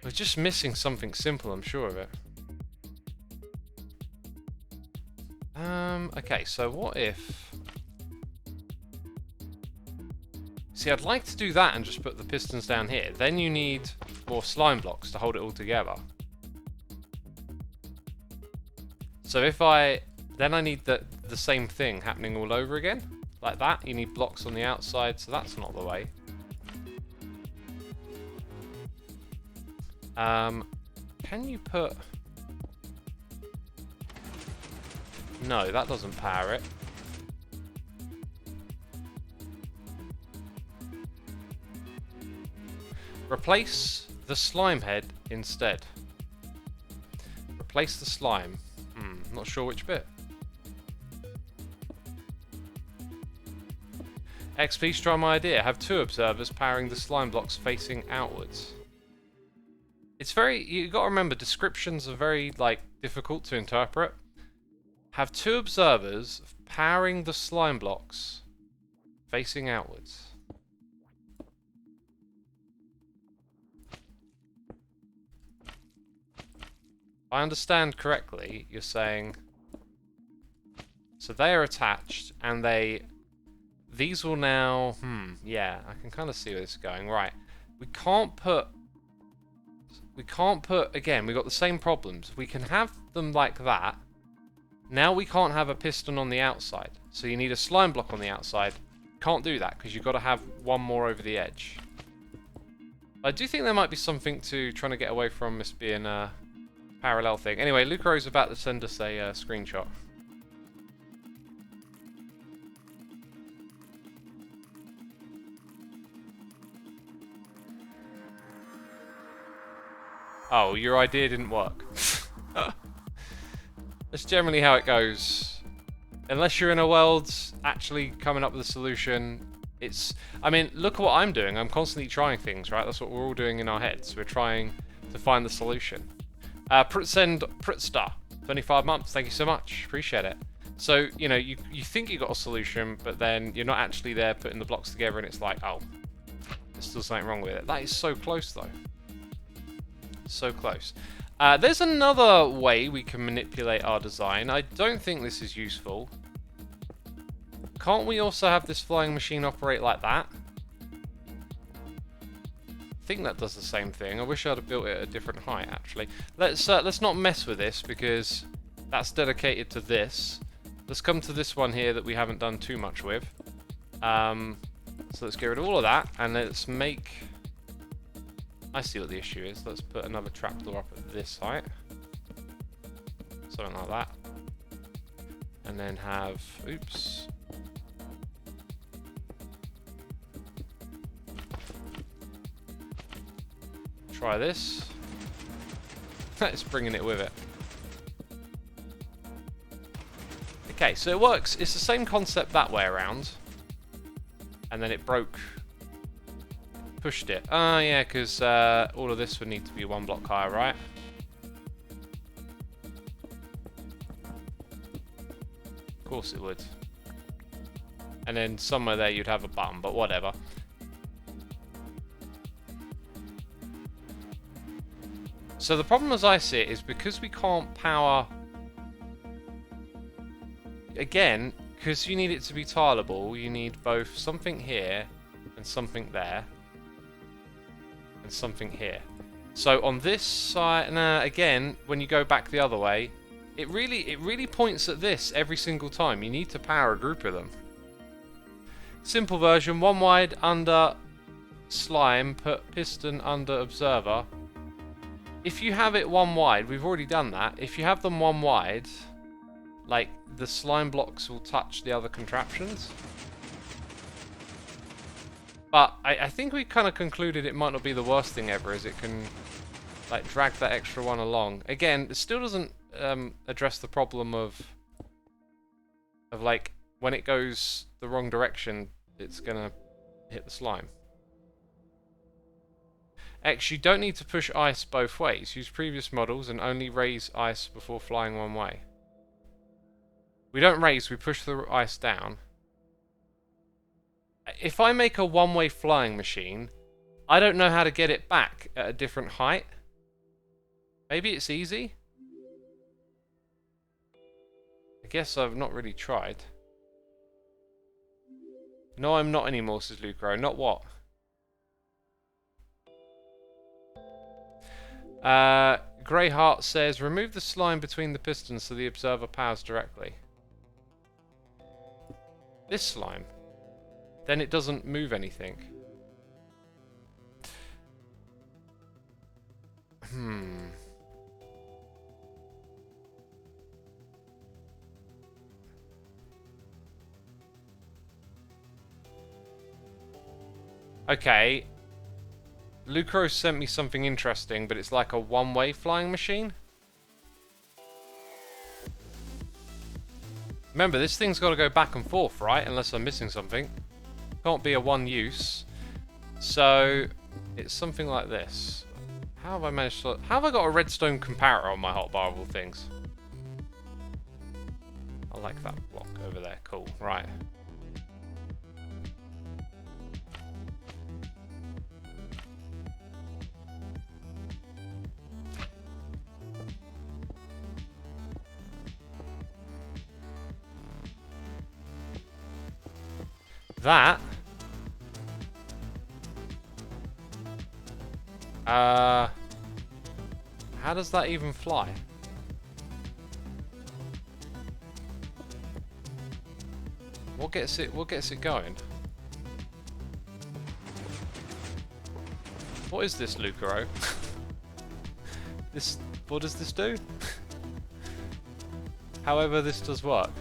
We're just missing something simple. I'm sure of it. Okay. So what if? See, I'd like to do that and just put the pistons down here. Then you need more slime blocks to hold it all together. So if then I need the same thing happening all over again. Like that. You need blocks on the outside, so that's not the way. Can you put... No, that doesn't power it. Replace the slime head instead. Replace the slime. Not sure which bit. XP, try my idea. Have 2 observers powering the slime blocks facing outwards. It's very... You got to remember, descriptions are very, like, difficult to interpret. Have 2 observers powering the slime blocks facing outwards. If I understand correctly, you're saying... So they are attached, and they... These will now... yeah, I can kind of see where this is going. Right. We can't put... Again, we've got the same problems. We can have them like that. Now we can't have a piston on the outside. So you need a slime block on the outside. Can't do that, because you've got to have one more over the edge. I do think there might be something to trying to get away from this being a parallel thing. Anyway, Lucro's about to send us a screenshot. Oh, your idea didn't work. That's generally how it goes. Unless you're in a world actually coming up with a solution, it's... I mean, look at what I'm doing. I'm constantly trying things, right? That's what we're all doing in our heads. We're trying to find the solution. Send Pritstar, 25 months. Thank you so much. Appreciate it. So, you know, you think you got a solution, but then you're not actually there putting the blocks together, and it's like, oh, there's still something wrong with it. That is so close, though. So close. There's another way we can manipulate our design. I don't think this is useful. Can't we also have this flying machine operate like that? I think that does the same thing. I wish I'd have built it at a different height, actually. Let's not mess with this, because that's dedicated to this. Let's come to this one here that we haven't done too much with. So let's get rid of all of that, and let's make... I see what the issue is. Let's put another trapdoor up at this height. Something like that. And then have... Oops. Try this. It's bringing it with it. Okay, so it works. It's the same concept that way around. And then it broke... Pushed it. Oh, yeah, because all of this would need to be 1 block higher, right? Of course it would. And then somewhere there you'd have a button, but whatever. So the problem as I see it is because we can't power... Again, because you need it to be tileable, you need both something here and something there. And something here. So on this side, again, when you go back the other way, it really points at this every single time. You need to power a group of them. Simple version: 1 wide under slime, put piston under observer. If you have it 1 wide, we've already done that. If you have them 1 wide, like the slime blocks will touch the other contraptions. But I think we kind of concluded it might not be the worst thing ever, as it can like drag that extra one along. Again, it still doesn't address the problem of like when it goes the wrong direction, it's gonna hit the slime. X, you don't need to push ice both ways. Use previous models and only raise ice before flying 1 way. We don't raise, we push the ice down. If I make a 1-way flying machine, I don't know how to get it back at a different height. Maybe it's easy? I guess I've not really tried. No, I'm not anymore, says Lucro. Not what? Greyheart says, remove the slime between the pistons so the observer powers directly. This slime. Then it doesn't move anything. Okay. Lucro sent me something interesting, but it's like a 1-way flying machine. Remember, this thing's got to go back and forth, right? Unless I'm missing something. Can't be a one use. So it's something like this. How have I managed to... How have I got a redstone comparator on my hotbar of all things? I like that block over there. Cool. Right. That... how does that even fly? What gets it going? What is this, Lucaro? What does this do? However this does work.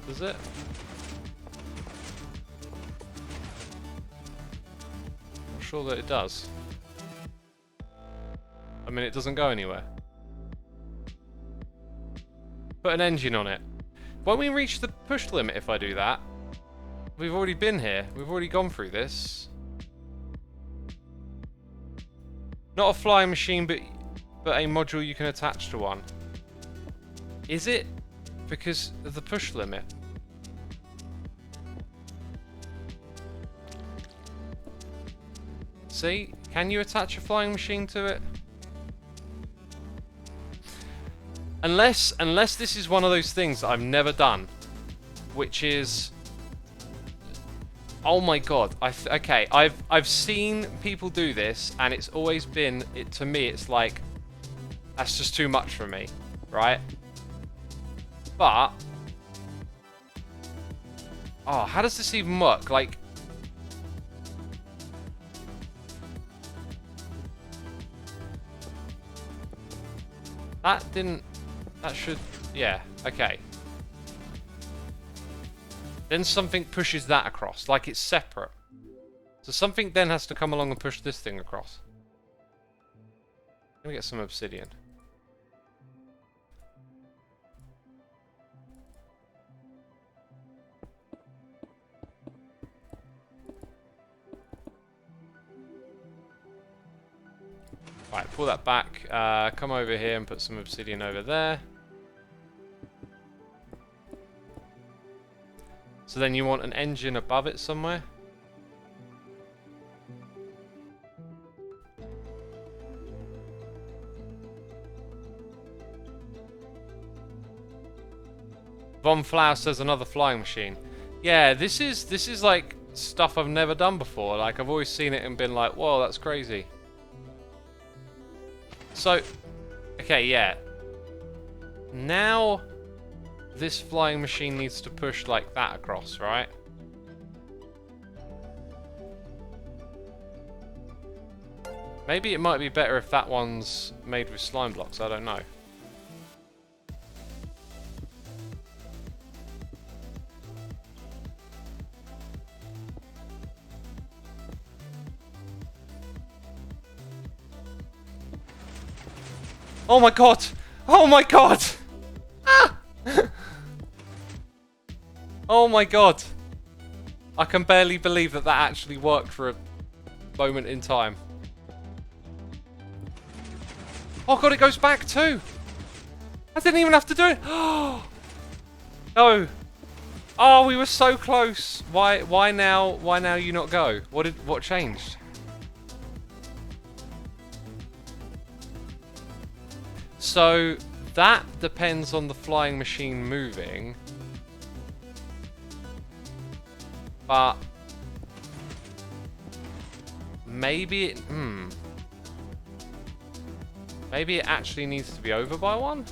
Does it? Not sure that it does. I mean, it doesn't go anywhere. Put an engine on it. Won't we reach the push limit if I do that? We've already been here. We've already gone through this. Not a flying machine, but a module you can attach to one. Is it because of the push limit? See? Can you attach a flying machine to it? Unless this is one of those things that I've never done, which is, oh my god! Okay, I've seen people do this, and it's always been to me. It's like that's just too much for me, right? But oh, how does this even work? Like, that didn't. That should... Yeah, okay. Then something pushes that across, like it's separate. So something then has to come along and push this thing across. Let me get some obsidian. Right, pull that back, come over here and put some obsidian over there. So then you want an engine above it somewhere? Von Flower says another flying machine. Yeah, this is like stuff I've never done before. Like, I've always seen it and been like, whoa, that's crazy. So, okay, yeah. Now, this flying machine needs to push like that across, right? Maybe it might be better if that one's made with slime blocks, I don't know. Oh my god! Oh my god! Ah! Oh my god! I can barely believe that that actually worked for a moment in time. Oh god, it goes back too! I didn't even have to do it! No! Oh, we were so close! Why now you not go? What changed? So, that depends on the flying machine moving. But maybe it... Maybe it actually needs to be over by one?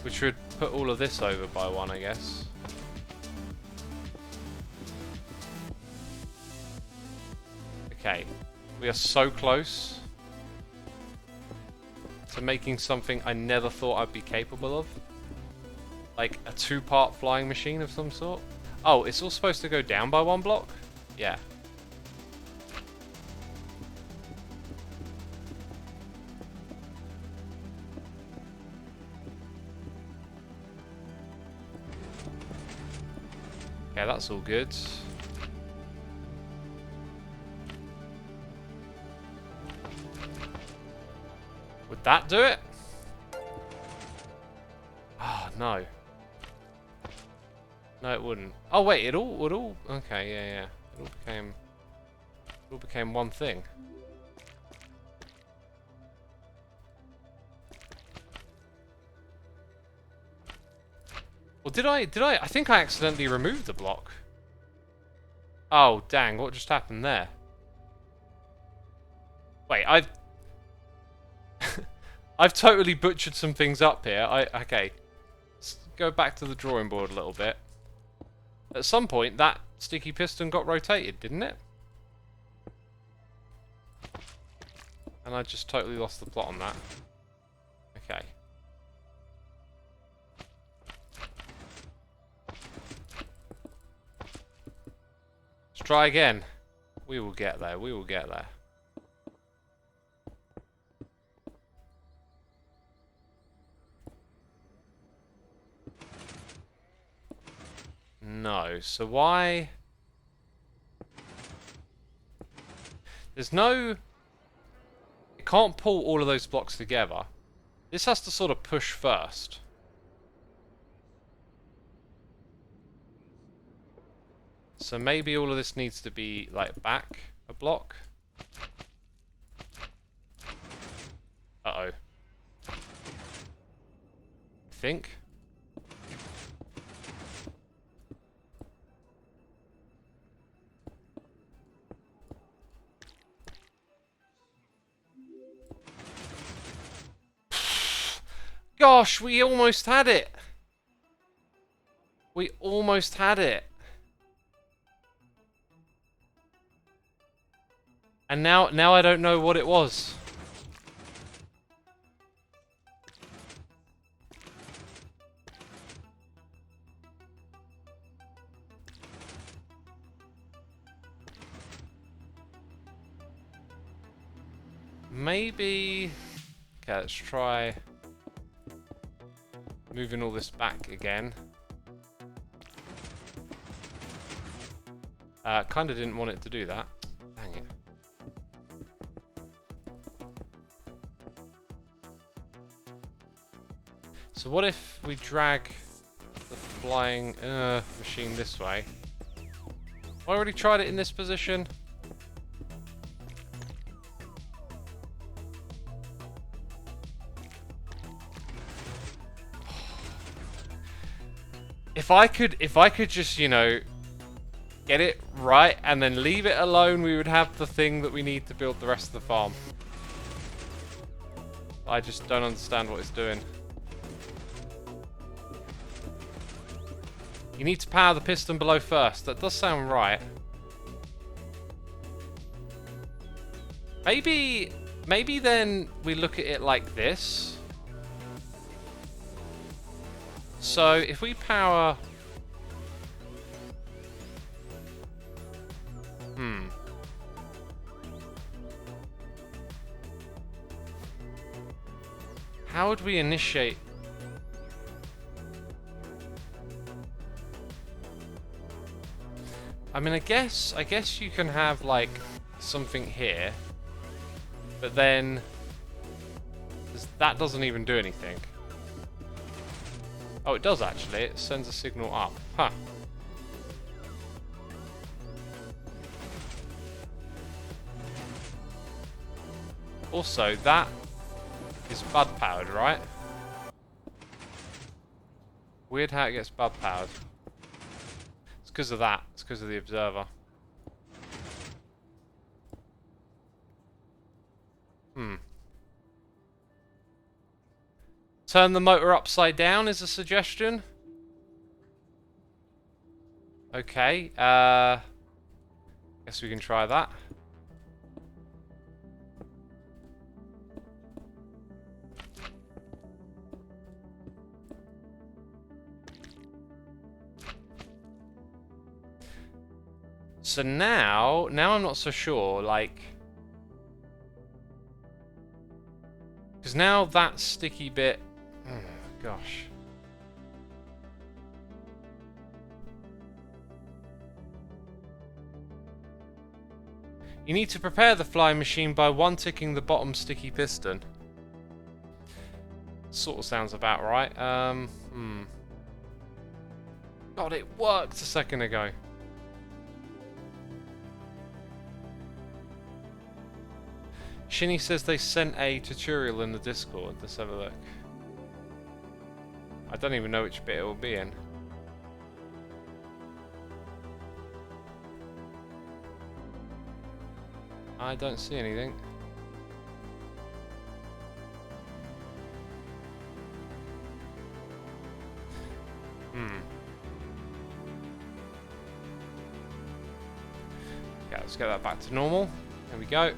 Which would put all of this over by one, I guess. Okay. We are so close to making something I never thought I'd be capable of. Like a two-part flying machine of some sort. Oh, it's all supposed to go down by one block? Yeah. Okay, that's all good. Would that do it? Oh, no. No, it wouldn't. Oh, wait, it all... Okay, yeah. It all became one thing. Well, did I... I think I accidentally removed the block. Oh, dang, what just happened there? Wait, I've totally butchered some things up here. Okay. Let's go back to the drawing board a little bit. At some point, that sticky piston got rotated, didn't it? And I just totally lost the plot on that. Okay. Let's try again. We will get there. We will get there. No. So why... There's no... It can't pull all of those blocks together. This has to sort of push first. So maybe all of this needs to be, like, back a block. Uh-oh. I think. Gosh, we almost had it. We almost had it. And now I don't know what it was. Maybe... Okay, let's try moving all this back again. Kinda didn't want it to do that. Dang it. So what if we drag the flying machine this way? I already tried it in this position. If I could just, you know, get it right and then leave it alone, we would have the thing that we need to build the rest of the farm. I just don't understand what it's doing. You need to power the piston below first. That does sound right. Maybe then we look at it like this. So if we power... How would we initiate... I mean, I guess you can have, like, something here. But then... that doesn't even do anything. Oh, it does actually. It sends a signal up. Huh. Also, that is bud powered, right? Weird how it gets bud powered. It's because of that. It's because of the observer. Turn the motor upside down is a suggestion. Okay, guess we can try that. So now I'm not so sure, like... Because now that sticky bit... Oh, gosh. You need to prepare the flying machine by one-ticking the bottom sticky piston. Sort of sounds about right. God, it worked a second ago. Shinny says they sent a tutorial in the Discord. Let's have a look. I don't even know which bit it will be in. I don't see anything. Okay, let's get that back to normal. There we go.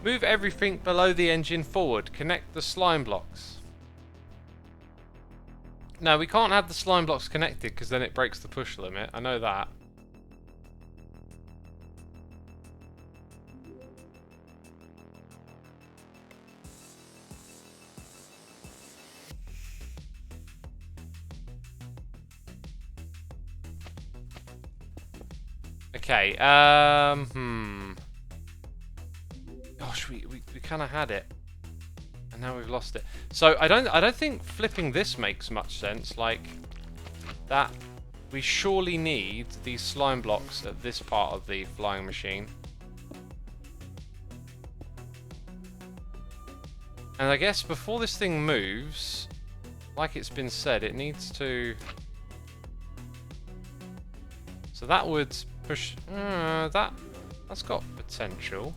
Move everything below the engine forward. Connect the slime blocks. No, we can't have the slime blocks connected because then it breaks the push limit. I know that. Okay, Gosh, we kind of had it, and now we've lost it. So I don't think flipping this makes much sense. Like that, we surely need these slime blocks at this part of the flying machine. And I guess before this thing moves, like it's been said, it needs to. So that would push. That's got potential.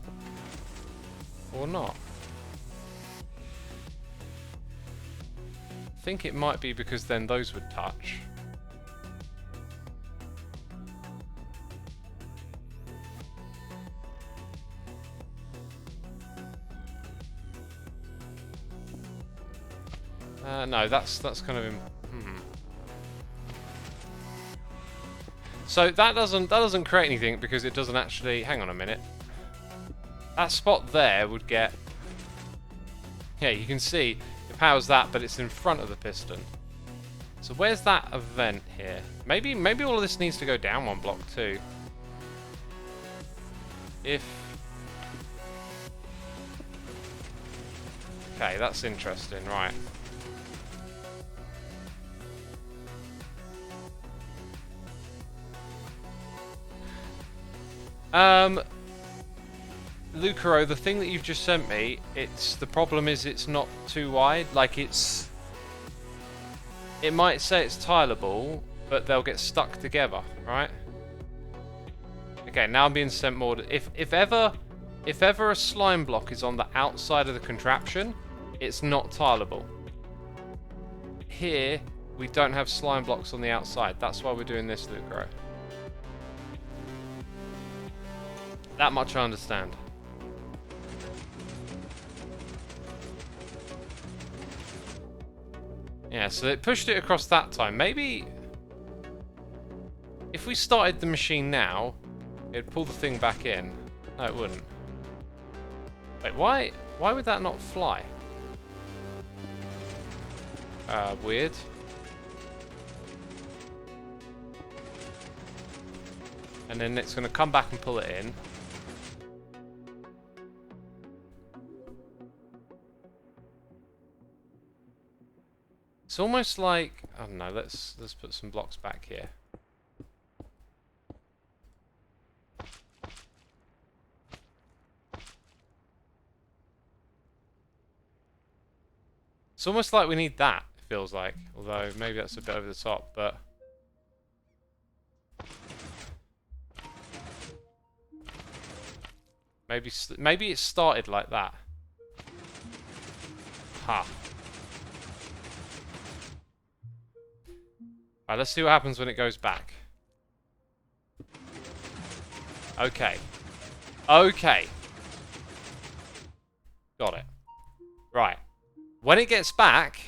Or not. I think it might be because then those would touch. No, that's kind of. So that doesn't create anything because it doesn't actually. Hang on a minute. That spot there would get. Yeah, you can see it powers that, but it's in front of the piston. So where's that event here? Maybe all of this needs to go down one block too. If. Okay, that's interesting, right. Lucaro, the thing that you've just sent me, the problem is it's not too wide. Like it might say it's tileable, but they'll get stuck together, right? Okay, now I'm being sent more. If ever a slime block is on the outside of the contraption, it's not tileable. Here we don't have slime blocks on the outside. That's why we're doing this, Lucaro. That much I understand. Yeah, so it pushed it across that time. Maybe if we started the machine now, it'd pull the thing back in. No, it wouldn't. Wait, why would that not fly? Weird. And then it's going to come back and pull it in. It's almost like, I don't know, let's put some blocks back here. It's almost like we need that, it feels like. Although maybe that's a bit over the top, but maybe it started like that. Ha. Alright, let's see what happens when it goes back. Okay. Okay. Got it. Right. When it gets back,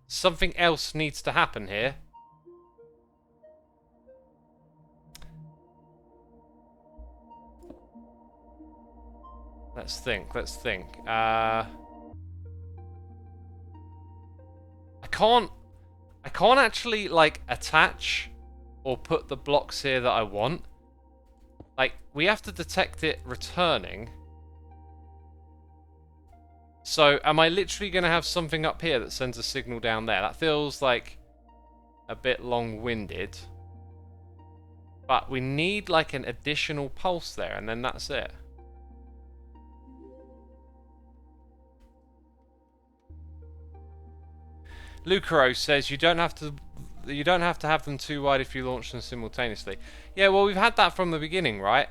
something else needs to happen here. Let's think. can't actually, like, attach or put the blocks here that I want. Like, we have to detect it returning. So, am I literally going to have something up here that sends a signal down there? That feels like a bit long-winded. But we need, like, an additional pulse there, and then that's it. Lucaro says you don't have to have them too wide if you launch them simultaneously. Yeah, well, we've had that from the beginning, right?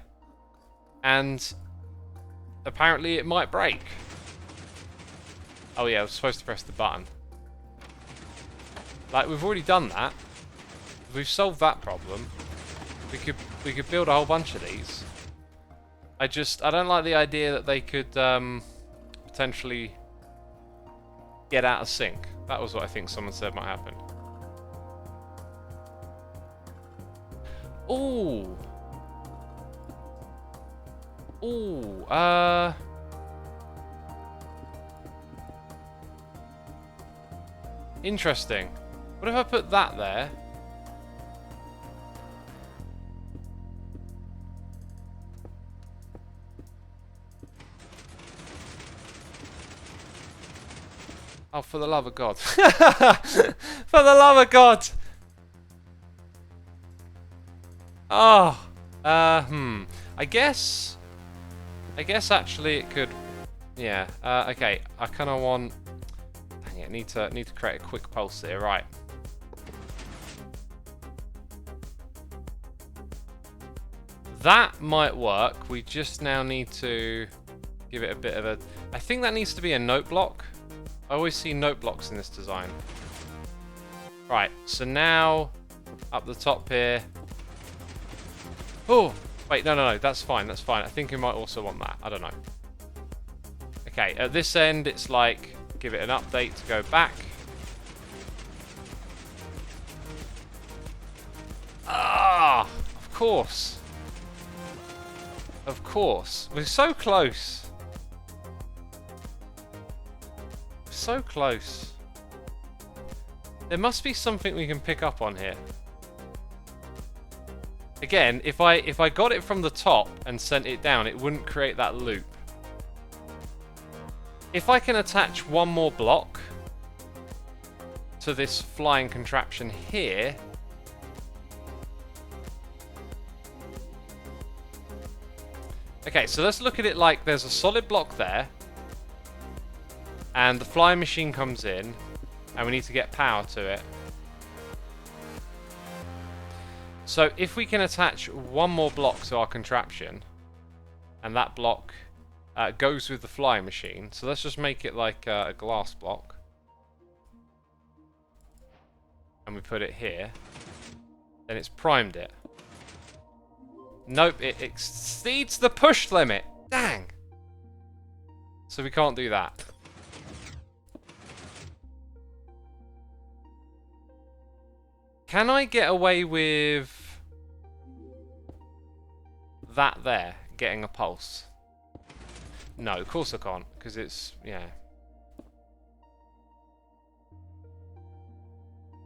And apparently it might break. Oh yeah, I was supposed to press the button. Like, we've already done that. We've solved that problem. We could build a whole bunch of these. I don't like the idea that they could potentially get out of sync. That was what I think someone said might happen. Ooh. Ooh, interesting. What if I put that there? Oh, for the love of God. For the love of God! Oh, I guess actually it could, yeah. Okay, I kind of want. Dang it, need to create a quick pulse here, right? That might work. We just now need to give it a bit of a. I think that needs to be a note block. I always see note blocks in this design. Right, so now up the top here. Oh, wait, no, that's fine, that's fine. I think we might also want that. I don't know. Okay, at this end, it's like, give it an update to go back. Ah, of course. Of course. We're so close. So close. There must be something we can pick up on here. Again, if I got it from the top and sent it down, it wouldn't create that loop. If I can attach one more block to this flying contraption here, okay, so let's look at it like there's a solid block there, and the flying machine comes in, and we need to get power to it. So if we can attach one more block to our contraption, and that block goes with the flying machine, so let's just make it like a glass block, and we put it here, then it's primed it. Nope, it exceeds the push limit. Dang. So we can't do that. Can I get away with that there, getting a pulse? No, of course I can't, because it's, yeah.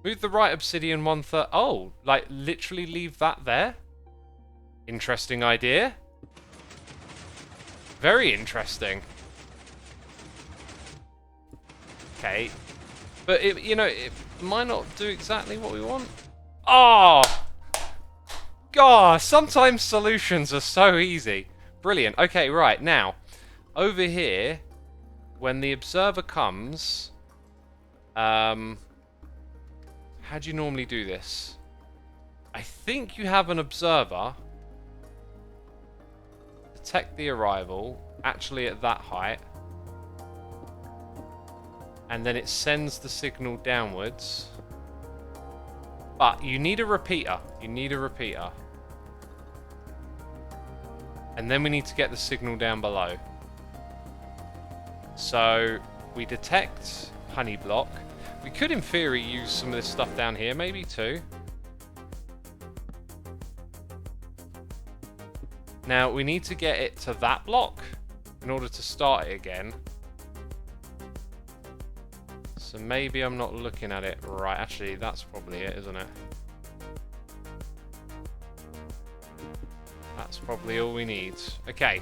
Move the right obsidian 1/3. Oh, like literally leave that there? Interesting idea. Very interesting. Okay. But, it might not do exactly what we want. Oh! God, sometimes solutions are so easy. Brilliant. Okay, right, now. Over here, when the observer comes... how do you normally do this? I think you have an observer. Detect the arrival, actually at that height. And then it sends the signal downwards. But you need a repeater. You need a repeater. And then we need to get the signal down below. So we detect honey block. We could, in theory, use some of this stuff down here, maybe too. Now we need to get it to that block in order to start it again. So maybe I'm not looking at it right. Actually, that's probably it, isn't it? That's probably all we need. Okay.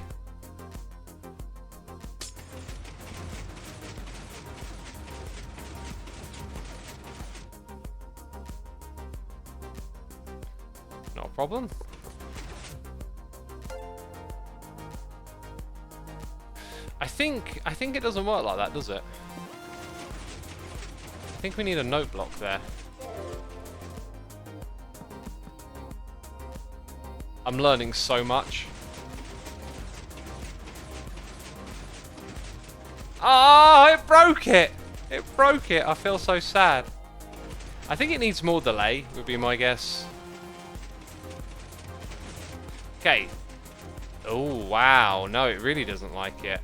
Not a problem. I think it doesn't work like that, does it? I think we need a note block there. I'm learning so much. Oh, it broke it! It broke it. I feel so sad. I think it needs more delay, would be my guess. Okay. Oh, wow. No, it really doesn't like it.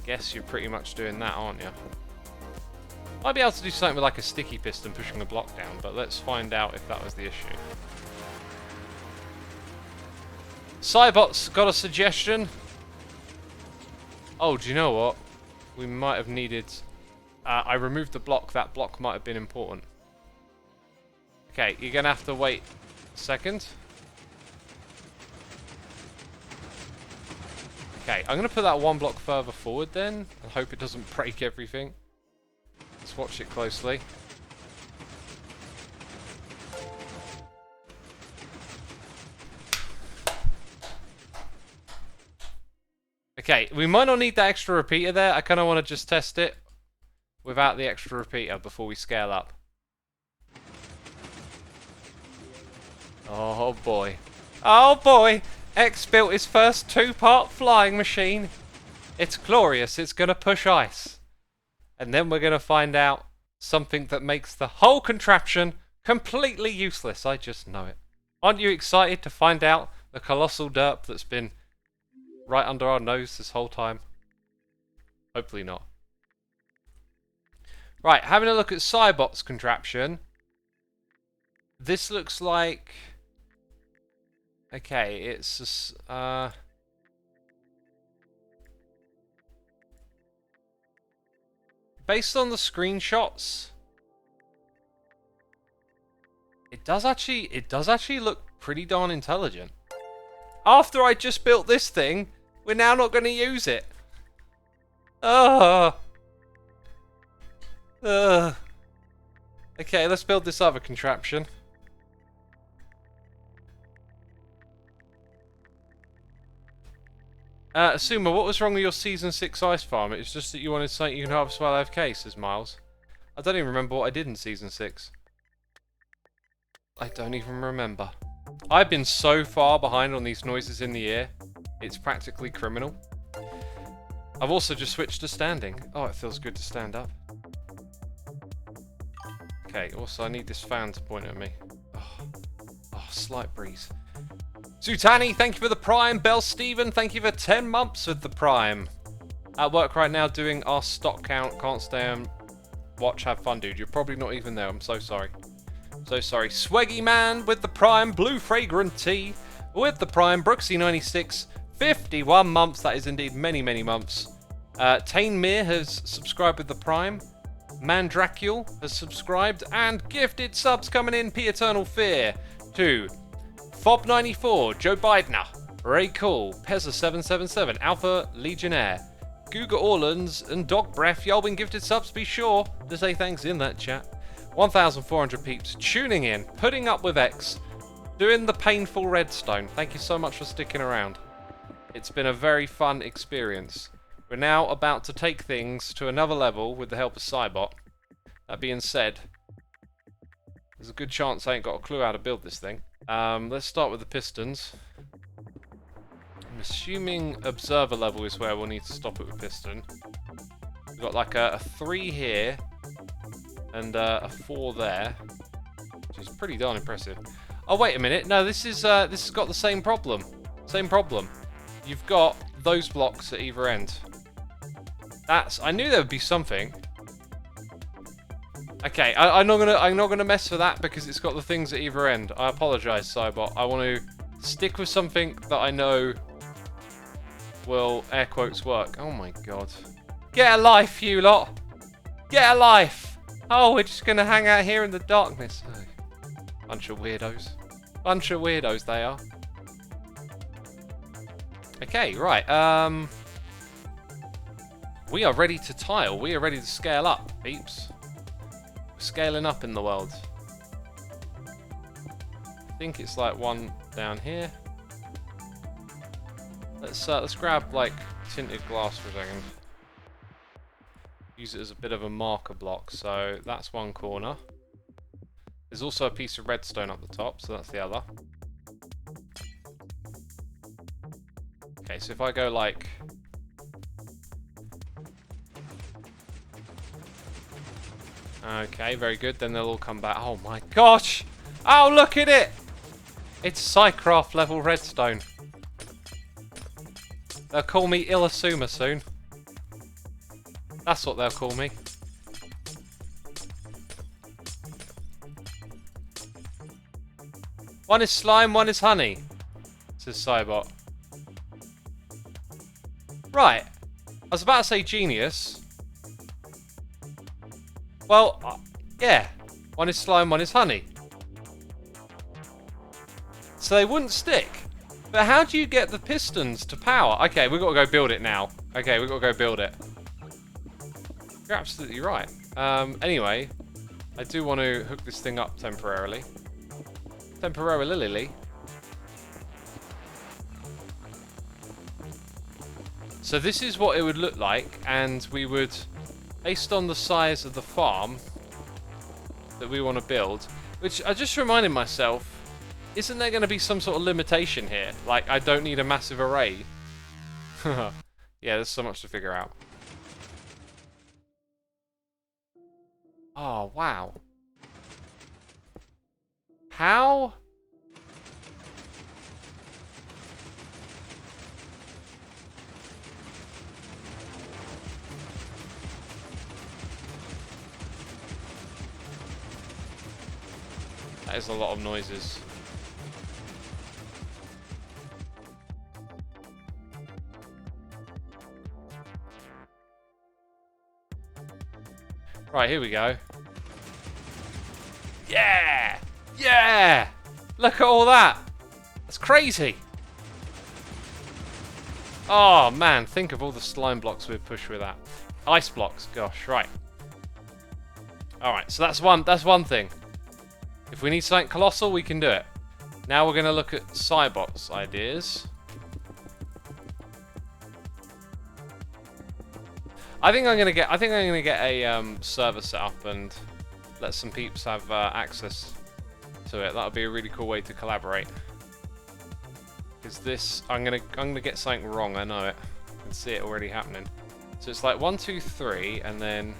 Guess you're pretty much doing that, aren't you? Might be able to do something with like a sticky piston pushing a block down, but let's find out if that was the issue. Cybot's got a suggestion. Oh, do you know what? We might have needed... I removed the block. That block might have been important. Okay, you're going to have to wait a second. Okay, I'm going to put that one block further forward then. I hope it doesn't break everything. Let's watch it closely. Okay, we might not need that extra repeater there. I kind of want to just test it without the extra repeater before we scale up. Oh boy. Oh boy! X built his first 2-part flying machine. It's glorious. It's going to push ice. And then we're going to find out something that makes the whole contraption completely useless. I just know it. Aren't you excited to find out the colossal derp that's been right under our nose this whole time? Hopefully not. Right, having a look at Cybot's contraption. This looks like... Okay, it's... based on the screenshots, it does actually look pretty darn intelligent. After I just built this thing, we're now not going to use it. Okay, let's build this other contraption. Xisuma, what was wrong with your Season 6 ice farm? It's just that you wanted something you can harvest while AFK, says Miles. I don't even remember what I did in Season 6. I don't even remember. I've been so far behind on these noises in the air, it's practically criminal. I've also just switched to standing. Oh, it feels good to stand up. Okay, also I need this fan to point at me. Oh, slight breeze. Zutani, thank you for the Prime. Bell Steven, thank you for 10 months with the Prime. At work right now doing our stock count. Can't stay and watch, have fun, dude. You're probably not even there. I'm so sorry. So sorry. Swaggy Man with the Prime. Blue Fragrant Tea with the Prime. Brooksy96, 51 months. That is indeed many, many months. Tane Mir has subscribed with the Prime. Mandracule has subscribed. And gifted subs coming in. P Eternal Fear. 2. Fob94, Joe Bidener, Ray Cool, Pezza777, Alpha Legionnaire, Guga Orlands, and Dog Breath. Y'all been gifted subs, be sure to say thanks in that chat. 1,400 peeps tuning in, putting up with X, doing the painful redstone. Thank you so much for sticking around. It's been a very fun experience. We're now about to take things to another level with the help of Cybot. That being said, there's a good chance I ain't got a clue how to build this thing. Let's start with the pistons. I'm assuming observer level is where we'll need to stop it with piston. We've got like a 3 here and a 4 there, which is pretty darn impressive. Oh wait a minute, no, this has got the same problem. Same problem. You've got those blocks at either end. I knew there would be something. Okay, I'm not gonna mess with that because it's got the things at either end. I apologise, Cybot. I want to stick with something that I know will air quotes work. Oh my god. Get a life, you lot! Get a life! Oh, we're just gonna hang out here in the darkness. Oh. Bunch of weirdos. Bunch of weirdos they are. Okay, right. We are ready to tile. We are ready to scale up, peeps. We're scaling up in the world. I think it's like one down here. Let's grab like tinted glass for a second. Use it as a bit of a marker block. So that's one corner. There's also a piece of redstone up the top, so that's the other. Okay, so if I go like... Okay, very good. Then they'll all come back. Oh my gosh! Oh, look at it! It's Psycraft level redstone. They'll call me Xisuma soon. That's what they'll call me. One is slime, one is honey, says Cybot. Right. I was about to say genius. Well, yeah. One is slime, one is honey. So they wouldn't stick. But how do you get the pistons to power? Okay, we've got to go build it now. Okay, we've got to go build it. You're absolutely right. Anyway, I do want to hook this thing up temporarily. Temporarily. So this is what it would look like, and we would, based on the size of the farm that we want to build, which I just reminded myself, isn't there going to be some sort of limitation here? Like, I don't need a massive array. Yeah, there's so much to figure out. Oh, wow. How? That is a lot of noises. Right, here we go. Yeah! Yeah! Look at all that! That's crazy! Oh man, think of all the slime blocks we'd push with that. Ice blocks, gosh, right. Alright, so that's one thing. If we need something colossal, we can do it. Now we're gonna look at Cybot's ideas. I think I'm gonna get a server set up and let some peeps have access to it. That would be a really cool way to collaborate. Because this, I'm gonna get something wrong. I know it. I can see it already happening. So it's like 1, 2, 3, and then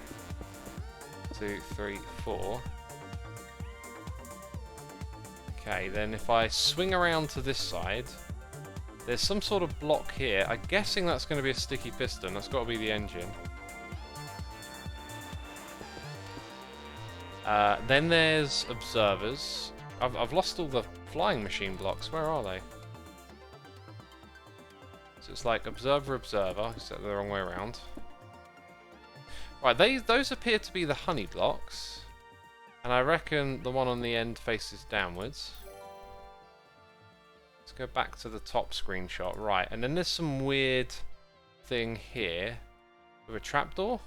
2, 3, 4. Okay, then if I swing around to this side, there's some sort of block here. I'm guessing that's going to be a sticky piston. That's got to be the engine. Then there's observers. I've lost all the flying machine blocks. Where are they? So it's like observer, except the wrong way around. Right, those appear to be the honey blocks. And I reckon the one on the end faces downwards. Let's go back to the top screenshot. Right, and then there's some weird thing here with a trapdoor.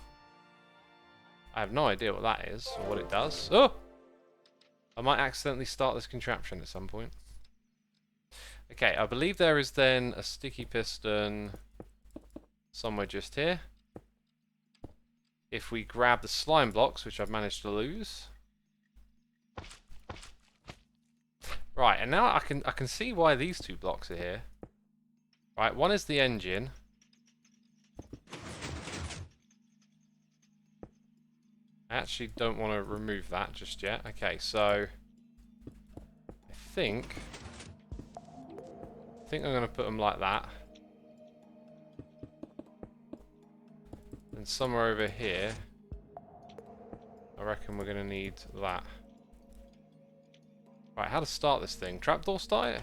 I have no idea what that is or what it does. Oh! I might accidentally start this contraption at some point. Okay, I believe there is then a sticky piston somewhere just here. If we grab the slime blocks, which I've managed to lose. Right, and now I can see why these two blocks are here. Right, one is the engine. I actually don't want to remove that just yet. Okay, so I think I'm going to put them like that. And somewhere over here, I reckon we're going to need that. Right, how to start this thing? Trapdoor start it?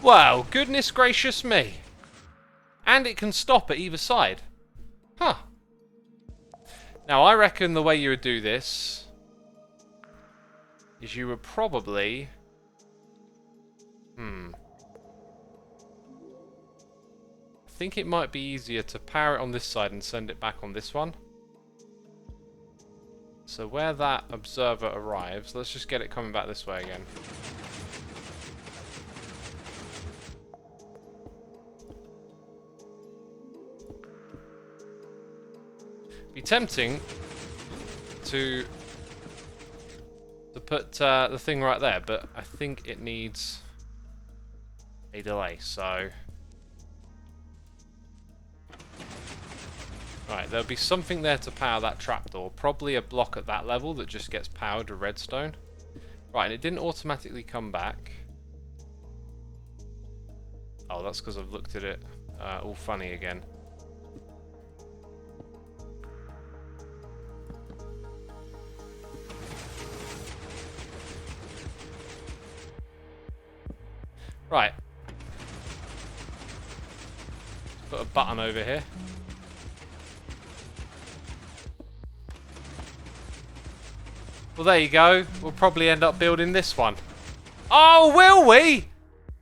Well, goodness gracious me. And it can stop at either side. Huh. Now, I reckon the way you would do this is you would probably... I think it might be easier to power it on this side and send it back on this one. So where that observer arrives, let's just get it coming back this way again. Be tempting to put the thing right there, but I think it needs a delay, so... Right, there'll be something there to power that trapdoor. Probably a block at that level that just gets powered with redstone. Right, and it didn't automatically come back. Oh, that's because I've looked at it all funny again. Right. Put a button over here. Well, there you go. We'll probably end up building this one. Oh, will we?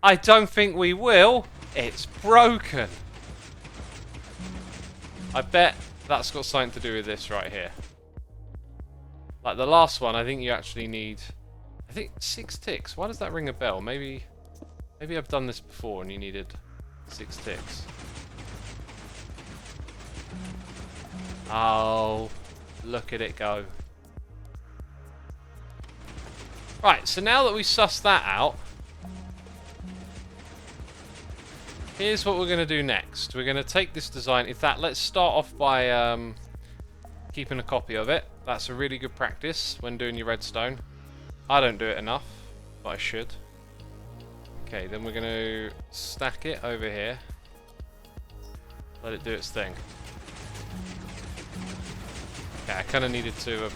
I don't think we will. It's broken. I bet that's got something to do with this right here. Like the last one, I think you actually need... I think 6 ticks. Why does that ring a bell? Maybe I've done this before and you needed 6 ticks. Oh, look at it go. Right, so now that we sussed that out, here's what we're going to do next. We're going to take this design. In fact, let's start off by keeping a copy of it. That's a really good practice when doing your redstone. I don't do it enough, but I should. Okay, then we're going to stack it over here. Let it do its thing. Okay, I kind of needed to have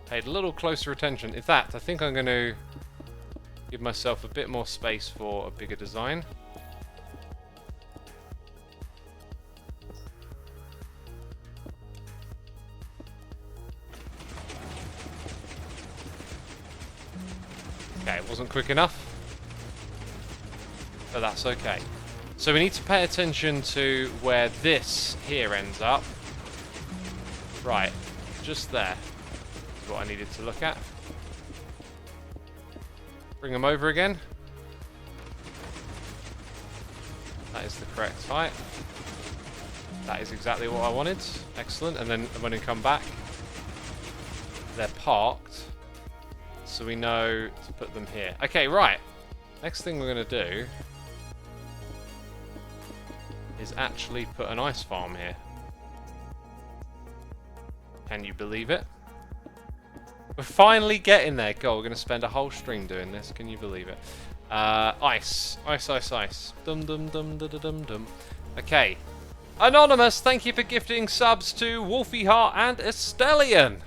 paid a little closer attention. In fact, I think I'm going to give myself a bit more space for a bigger design. Okay, it wasn't quick enough, but that's okay. So we need to pay attention to where this here ends up. Right, just there. That's what I needed to look at. Bring them over again. That is the correct height. That is exactly what I wanted. Excellent. And then when we come back, they're parked. So we know to put them here. Okay, right. Next thing we're going to do is actually put an ice farm here. Can you believe it? We're finally getting there. God, we're going to spend a whole stream doing this. Can you believe it? Ice. Ice, ice, ice. Dum, dum, dum, dum, dum, dum. Okay. Anonymous, thank you for gifting subs to Wolfie Heart and Estelian.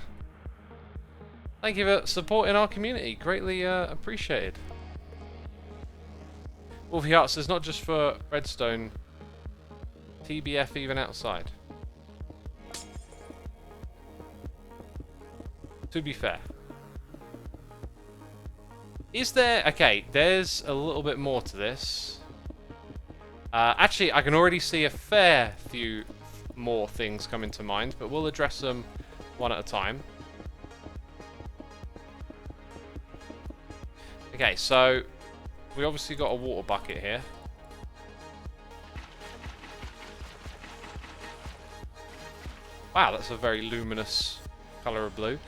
Thank you for supporting our community. Greatly appreciated. Wolfie Heart says not just for Redstone, TBF even outside. To be fair. Is there... Okay, there's a little bit more to this. Actually, I can already see a fair few more things coming to mind, but we'll address them one at a time. Okay, so we obviously got a water bucket here. Wow, that's a very luminous colour of blue.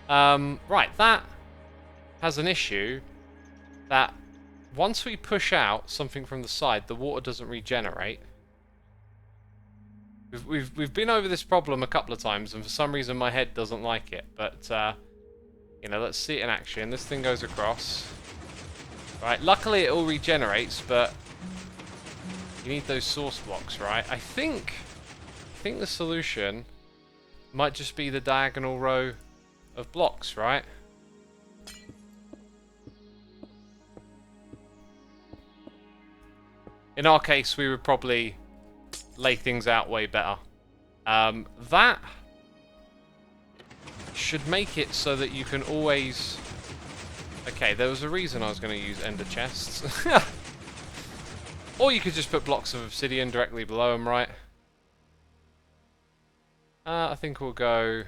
Right, that has an issue that once we push out something from the side, the water doesn't regenerate. We've been over this problem a couple of times, and for some reason my head doesn't like it. But you know, let's see it in action. This thing goes across. Right, luckily it all regenerates, but you need those source blocks, right? I think the solution might just be the diagonal row of blocks, right? In our case, we would probably lay things out way better. That should make it so that you can always... Okay, there was a reason I was going to use ender chests. Or you could just put blocks of obsidian directly below them, right? I think we'll go...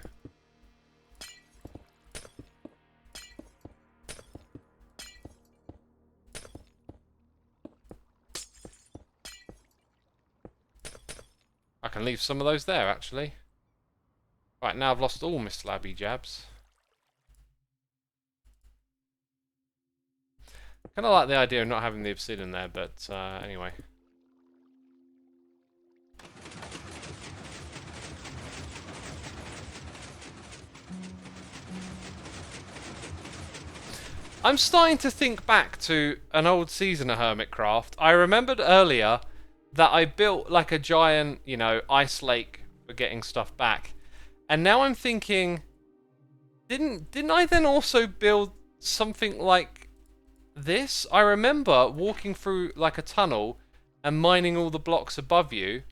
I can leave some of those there, actually. Right, now I've lost all my slabby jabs. Kind of like the idea of not having the obsidian there, but anyway. I'm starting to think back to an old season of Hermitcraft. I remembered earlier that I built like a giant, you know, ice lake for getting stuff back. And now I'm thinking, didn't I then also build something like this? I remember walking through like a tunnel and mining all the blocks above you.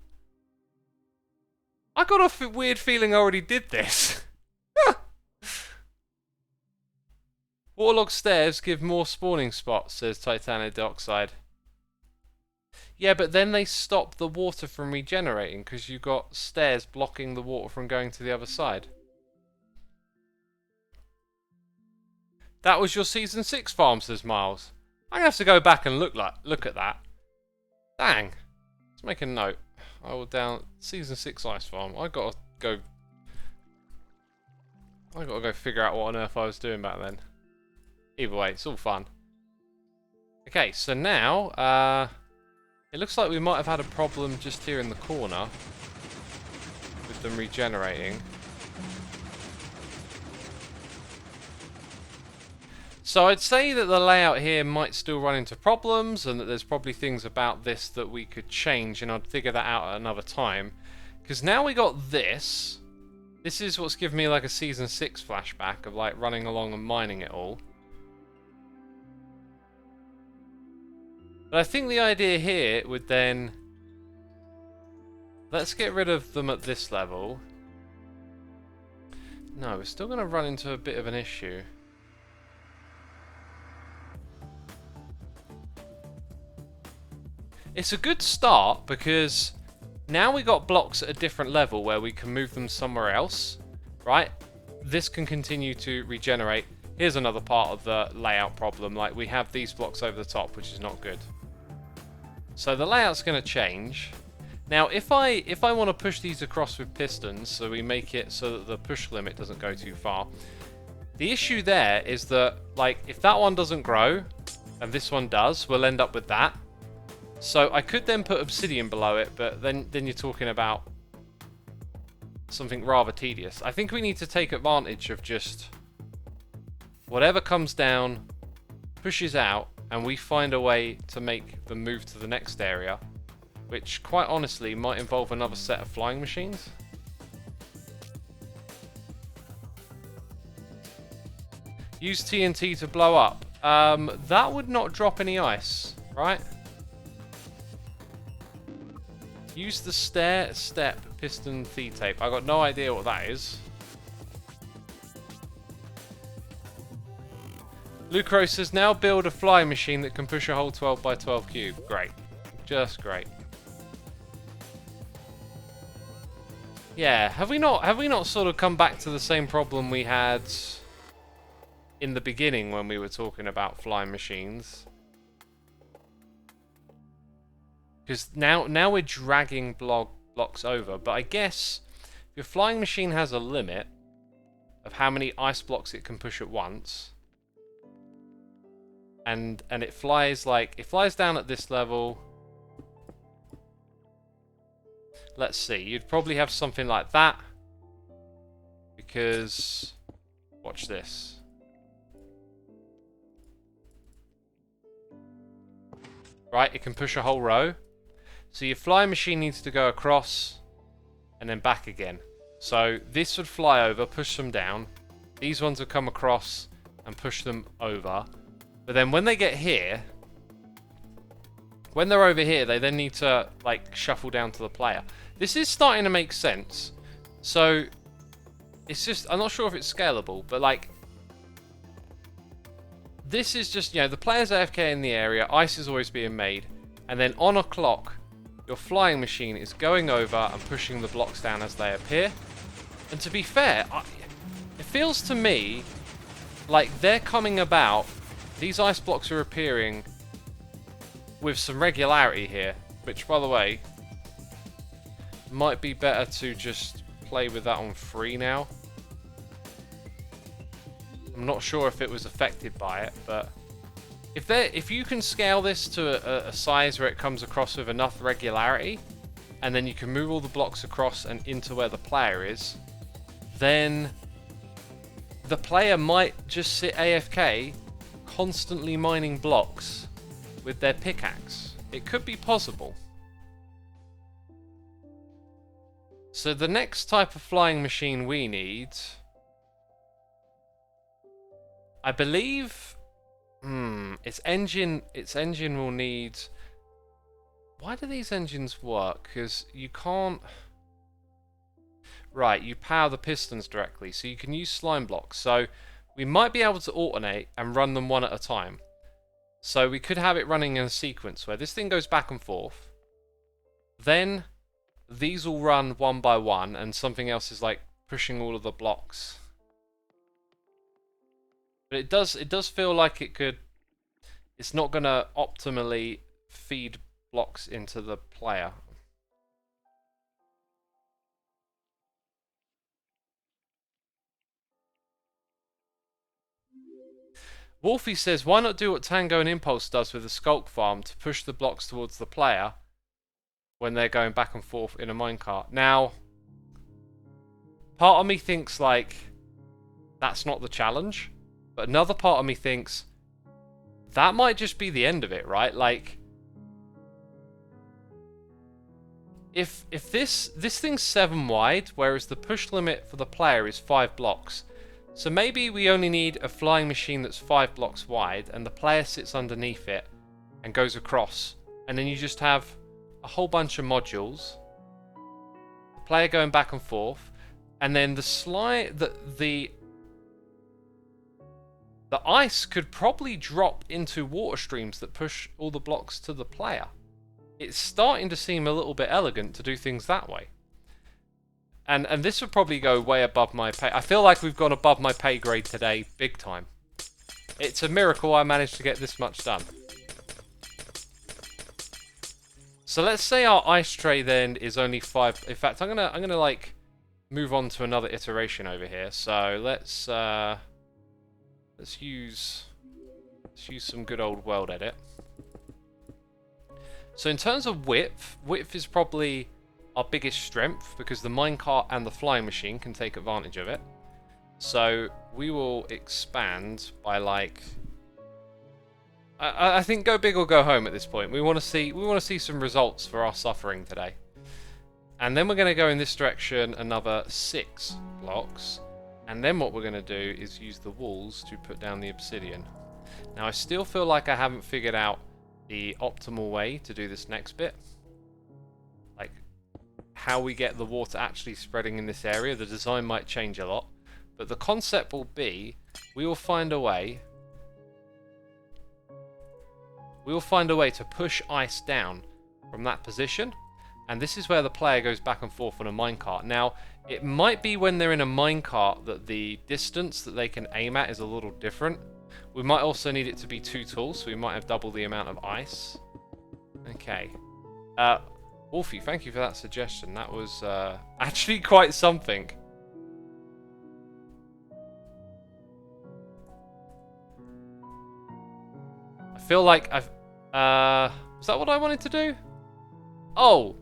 I got a weird feeling I already did this. Waterlogged stairs give more spawning spots, says titanium dioxide. Yeah, but then they stop the water from regenerating because you've got stairs blocking the water from going to the other side. That was your Season 6 farm, says Miles. I'm going to have to go back and look at that. Dang. Let's make a note. I will down Season 6 ice farm. I got to go figure out what on earth I was doing back then. Either way, it's all fun. Okay, so now, it looks like we might have had a problem just here in the corner with them regenerating. So I'd say that the layout here might still run into problems and that there's probably things about this that we could change, and I'd figure that out at another time. Because now we got this. This is what's given me like a Season 6 flashback of like running along and mining it all. But I think the idea here would then... Let's get rid of them at this level. No, we're still going to run into a bit of an issue. It's a good start because now we got blocks at a different level where we can move them somewhere else, right? This can continue to regenerate. Here's another part of the layout problem. Like, we have these blocks over the top, which is not good. So the layout's going to change. Now, if I want to push these across with pistons, so we make it so that the push limit doesn't go too far, the issue there is that, like, if that one doesn't grow, and this one does, we'll end up with that. So I could then put obsidian below it, but then you're talking about something rather tedious. I think we need to take advantage of just whatever comes down, pushes out, and we find a way to make them move to the next area, which quite honestly might involve another set of flying machines. Use TNT to blow up. That would not drop any ice, right? Use the step piston feed tape. I got no idea what that is. Lucro says, now build a flying machine that can push a whole 12 by 12 cube. Great. Just great. Yeah, have we not sort of come back to the same problem we had in the beginning when we were talking about flying machines? Because now we're dragging blocks over, but I guess if your flying machine has a limit of how many ice blocks it can push at once, and it flies down at this level. Let's see, you'd probably have something like that, because watch this. Right, it can push a whole row. So your flying machine needs to go across and then back again. So this would fly over, push them down. These ones would come across and push them over. But then when they get here, When they're over here, they then need to, like, shuffle down to the player. This is starting to make sense. So, it's just, I'm not sure if it's scalable, but, like, this is just, you know, the player's AFK in the area, ice is always being made, and then on a clock, your flying machine is going over and pushing the blocks down as they appear. And to be fair, it feels to me like they're coming about, these ice blocks are appearing with some regularity here, which, by the way, might be better to just play with that on free now. I'm not sure if it was affected by it, but if you can scale this to a size where it comes across with enough regularity, and then you can move all the blocks across and into where the player is, then the player might just sit AFK, constantly mining blocks with their pickaxe. It could be possible. So the next type of flying machine we need, I believe, its engine will need. Why do these engines work? Because you can't. Right, you power the pistons directly, so you can use slime blocks. So we might be able to alternate and run them one at a time. So we could have it running in a sequence where this thing goes back and forth. Then these will run one by one, and something else is like pushing all of the blocks. But it does feel like it's not going to optimally feed blocks into the player. Wolfie says, why not do what Tango and Impulse does with the Skulk Farm to push the blocks towards the player when they're going back and forth in a minecart? Now, part of me thinks, like, that's not the challenge. But another part of me thinks that might just be the end of it, right? Like, if this thing's 7 wide, whereas the push limit for the player is 5 blocks. So maybe we only need a flying machine that's 5 blocks wide, and the player sits underneath it and goes across, and then you just have a whole bunch of modules, the player going back and forth, and then the ice could probably drop into water streams that push all the blocks to the player. It's starting to seem a little bit elegant to do things that way. And this would probably go way above my pay. I feel like we've gone above my pay grade today, big time. It's a miracle I managed to get this much done. So let's say our ice tray then is only 5. In fact, I'm gonna like move on to another iteration over here. So let's use some good old world edit. So in terms of width is probably our biggest strength because the minecart and the flying machine can take advantage of it. So we will expand by, like, I think go big or go home at this point. We want to see some results for our suffering today. And then we're going to go in this direction another 6 blocks. And then what we're going to do is use the walls to put down the obsidian. Now I still feel like I haven't figured out the optimal way to do this next bit. Like, how we get the water actually spreading in this area. The design might change a lot. But the concept will be, we will find a way to push ice down from that position. And this is where the player goes back and forth on a minecart. Now, it might be when they're in a minecart that the distance that they can aim at is a little different. We might also need it to be 2 tools, so we might have double the amount of ice. Okay. Wolfie, thank you for that suggestion. That was actually quite something. I feel like I've... was that what I wanted to do? Oh!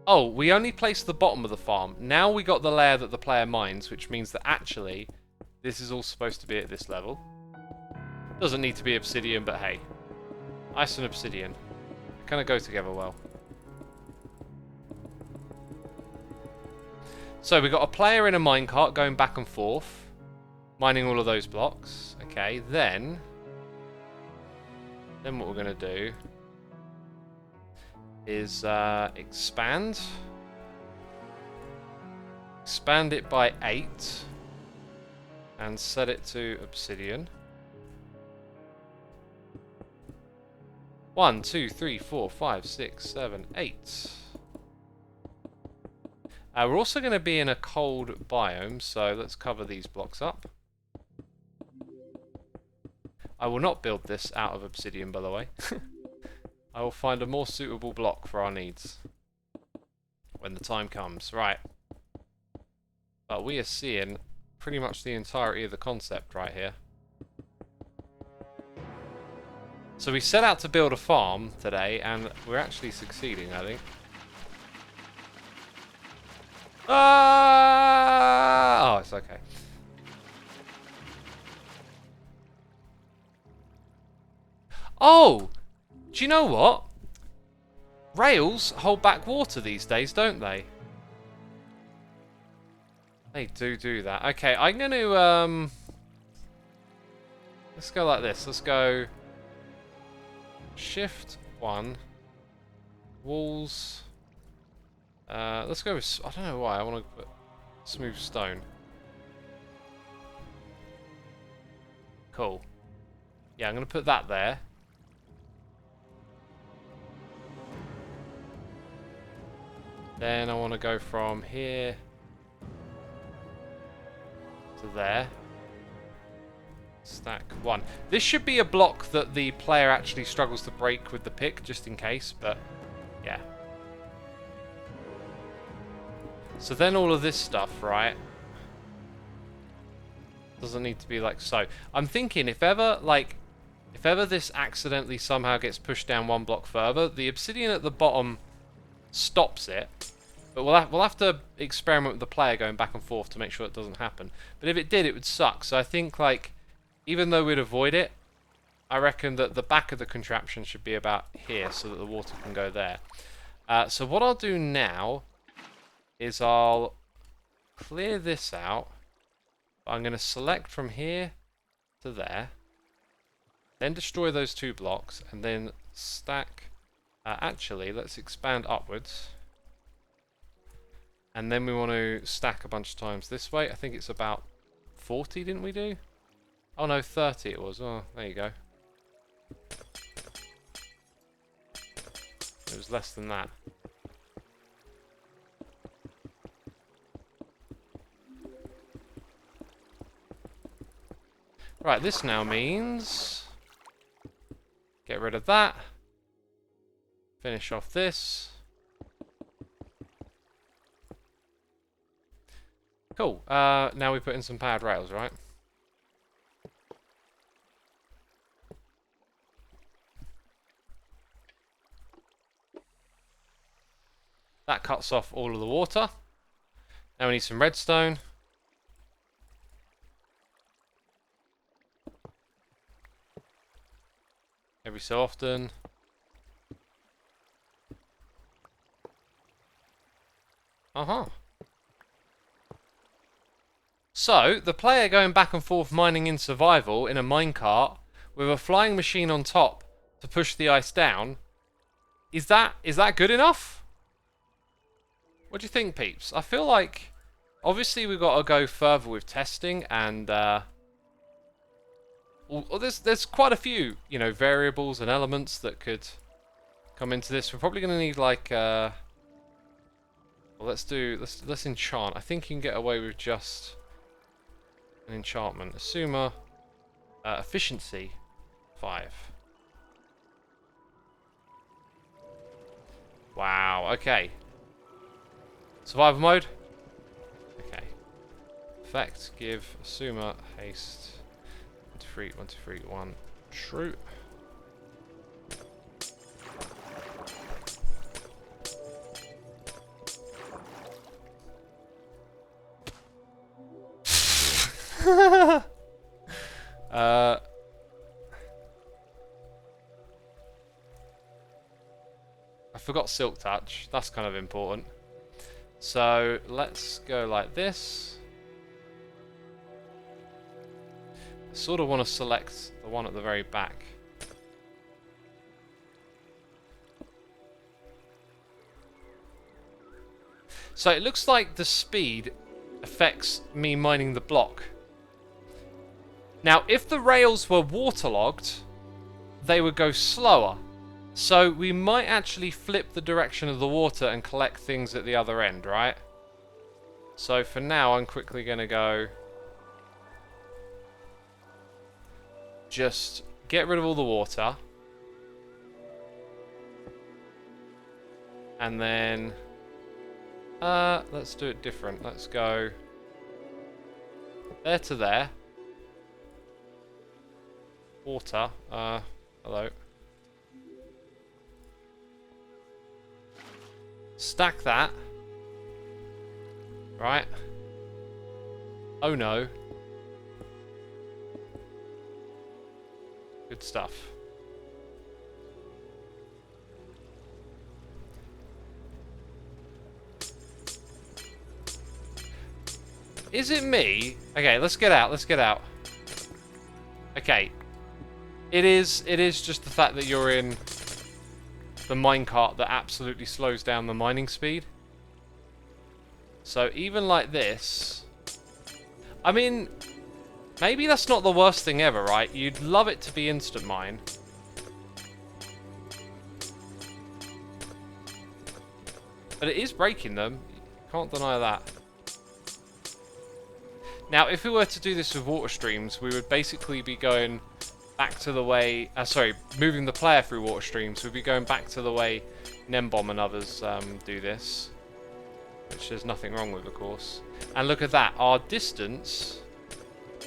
Oh, we only placed the bottom of the farm. Now we got the layer that the player mines, which means that actually this is all supposed to be at this level. Doesn't need to be obsidian, but hey. Ice and obsidian. They kind of go together well. So we got a player in a minecart going back and forth, mining all of those blocks. Okay, then Then what we're going to do is expand. Expand it by 8 and set it to obsidian. 1, 2, 3, 4, 5, 6, 7, 8. We're also going to be in a cold biome, so let's cover these blocks up. I will not build this out of obsidian, by the way. I will find a more suitable block for our needs when the time comes. Right. But we are seeing pretty much the entirety of the concept right here. So we set out to build a farm today, and we're actually succeeding, I think. Ah! Oh, it's okay. Oh! Do you know what? Rails hold back water these days, don't they? They do that. Okay, I'm going to... let's go like this. Let's go... Shift 1. Walls... let's go with... I don't know why. I want to put smooth stone. Cool. Yeah, I'm going to put that there. Then I want to go from here to there. Stack 1. This should be a block that the player actually struggles to break with the pick, just in case, but yeah. So then all of this stuff, right, doesn't need to be like so. I'm thinking if ever this accidentally somehow gets pushed down one block further, the obsidian at the bottom stops it. But we'll have to experiment with the player going back and forth to make sure it doesn't happen. But if it did, it would suck. So I think, like, even though we'd avoid it, I reckon that the back of the contraption should be about here so that the water can go there. So what I'll do now is I'll clear this out. I'm going to select from here to there. Then destroy those 2 blocks and then stack. Actually, let's expand upwards. And then we want to stack a bunch of times this way. I think it's about 40, didn't we do? Oh no, 30 it was. Oh, there you go. It was less than that. Right, this now means... Get rid of that. Finish off this. Cool. Now we put in some powered rails, right? That cuts off all of the water. Now we need some redstone. Every so often. Uh-huh. So, the player going back and forth mining in survival in a minecart with a flying machine on top to push the ice down, is that good enough? What do you think, peeps? I feel like obviously we've got to go further with testing and there's quite a few, you know, variables and elements that could come into this. We're probably going to need like well, let's enchant. I think you can get away with just an enchantment. Xisuma, efficiency 5. Wow, okay. Survival mode. Okay. Effect, give Xisuma haste. 1, 2, 3, 1, 2, 3, 1. True. I forgot Silk Touch. That's kind of important. So let's go like this. I sort of want to select the one at the very back. So it looks like the speed affects me mining the block. Now, if the rails were waterlogged, they would go slower. So we might actually flip the direction of the water and collect things at the other end, right? So for now, I'm quickly going to go... just get rid of all the water. And then... let's do it different. Let's go... there to there. Water. Hello. Stack that. Right. Oh no. Good stuff. Is it me? Okay, let's get out. Let's get out. Okay. It is just the fact that you're in the minecart that absolutely slows down the mining speed. So even like this, I mean, maybe that's not the worst thing ever, right? You'd love it to be instant mine. But it is breaking them. Can't deny that. Now, if we were to do this with water streams, we would basically be going back to the way... moving the player through water streams. We'd be going back to the way Nembomb and others do this. Which there's nothing wrong with, of course. And look at that. Our distance,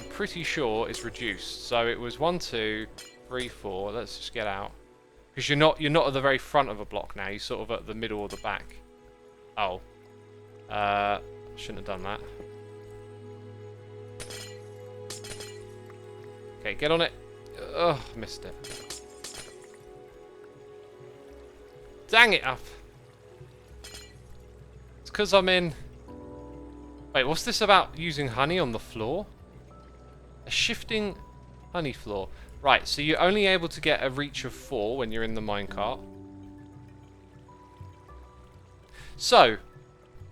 I'm pretty sure, is reduced. So it was 1, 2, 3, 4. Let's just get out. Because you're not at the very front of a block now. You're sort of at the middle or the back. Oh. Shouldn't have done that. Okay, get on it. Ugh, missed it. Dang it up. It's because I'm in... Wait, what's this about using honey on the floor? A shifting honey floor. Right, so you're only able to get a reach of 4 when you're in the minecart. So,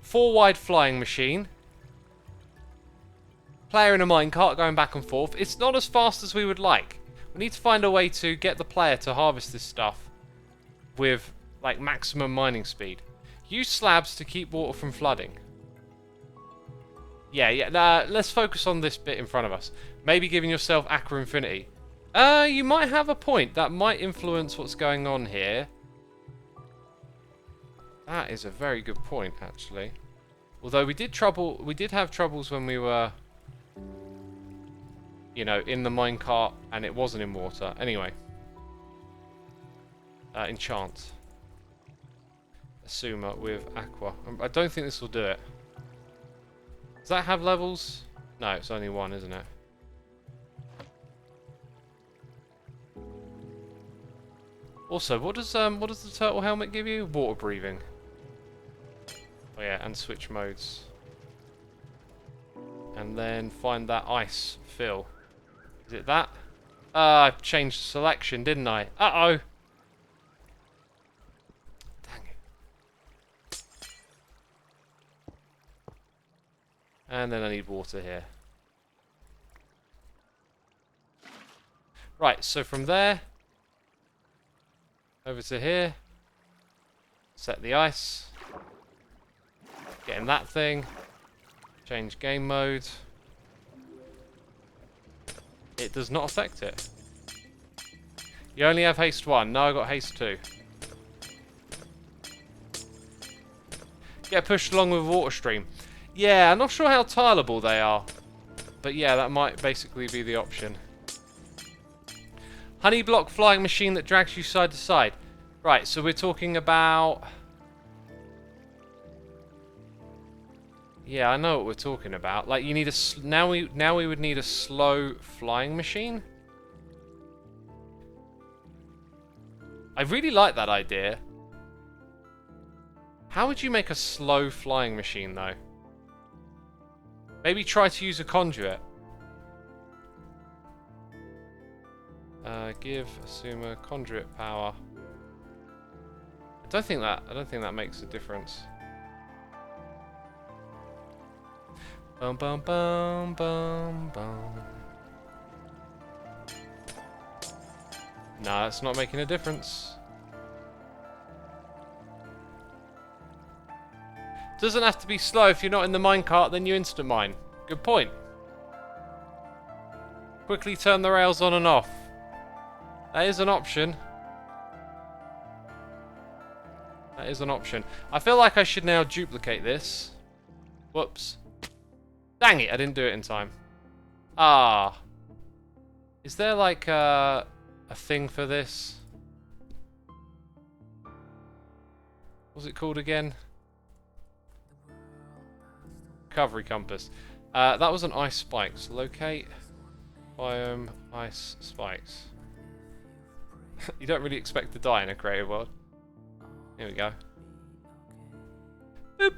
4 wide flying machine. Player in a minecart going back and forth. It's not as fast as we would like. We need to find a way to get the player to harvest this stuff with like maximum mining speed. Use slabs to keep water from flooding. Yeah. Let's focus on this bit in front of us. Maybe giving yourself Aqua Infinity. You might have a point. That might influence what's going on here. That is a very good point, actually. Although we did have troubles when we were, you know, in the minecart and it wasn't in water. Anyway. Enchant. Xisuma with Aqua. I don't think this will do it. Does that have levels? No, it's only 1, isn't it? Also, what does the turtle helmet give you? Water breathing. Oh yeah, and switch modes. And then find that ice fill. Is it that? I changed selection, didn't I? Uh-oh! Dang it. And then I need water here. Right, so from there, over to here, set the ice, get in that thing, change game mode. It does not affect it. You only have haste 1. No, I got haste 2. Get pushed along with a water stream. Yeah, I'm not sure how tileable they are. But yeah, that might basically be the option. Honey block flying machine that drags you side to side. Right, so we're talking about... Yeah, I know what we're talking about. Like, you need a... Now we would need a slow flying machine. I really like that idea. How would you make a slow flying machine, though? Maybe try to use a conduit. Give Xisuma conduit power. I don't think that makes a difference. Bum bum bum bum bum. No, it's not making a difference. Doesn't have to be slow. If you're not in the minecart, then you instant mine. Good point. Quickly turn the rails on and off. That is an option. That is an option. I feel like I should now duplicate this. Whoops. Dang it, I didn't do it in time. Ah. Is there like a thing for this? What's it called again? Recovery compass. That was an ice spikes. Locate biome ice spikes. You don't really expect to die in a creative world. Here we go. Boop.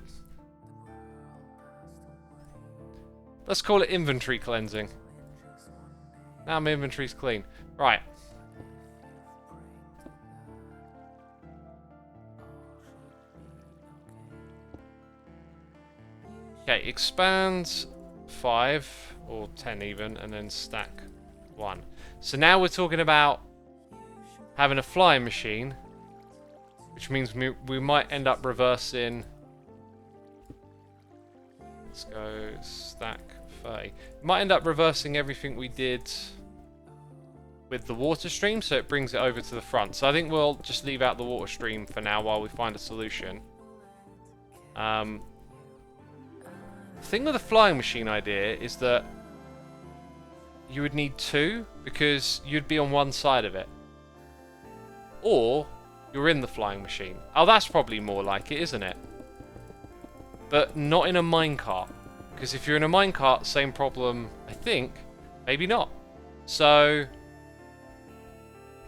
Let's call it inventory cleansing. Now my inventory's clean. Right. Okay, expand 5 or 10 even, and then stack 1. So now we're talking about having a flying machine, which means we might end up reversing. Let's go stack 30. We might end up reversing everything we did with the water stream, so it brings it over to the front. So I think we'll just leave out the water stream for now while we find a solution. The thing with the flying machine idea is that you would need 2 because you'd be on one side of it. Or you're in the flying machine. Oh, that's probably more like it, isn't it? But not in a minecart. Because if you're in a minecart, same problem, I think. Maybe not. So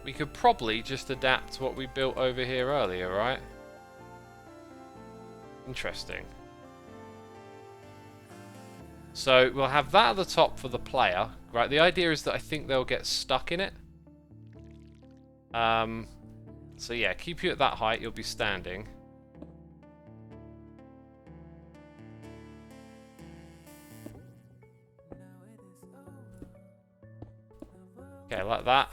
we could probably just adapt what we built over here earlier, right? Interesting. So we'll have that at the top for the player. Right, the idea is that I think they'll get stuck in it. So yeah, keep you at that height, you'll be standing. Okay, like that.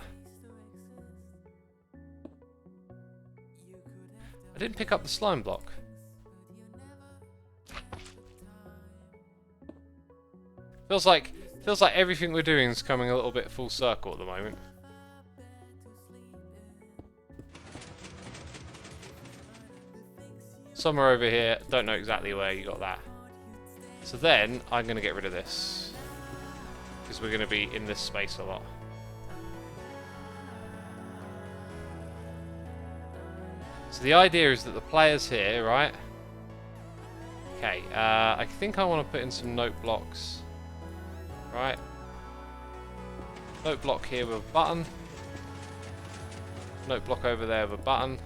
I didn't pick up the slime block. Feels like everything we're doing is coming a little bit full circle at the moment. Somewhere over here, don't know exactly where you got that. So then, I'm going to get rid of this. Because we're going to be in this space a lot. So the idea is that the player's here, right? Okay, I think I want to put in some note blocks. Right. Note block here with a button. Note block over there with a button.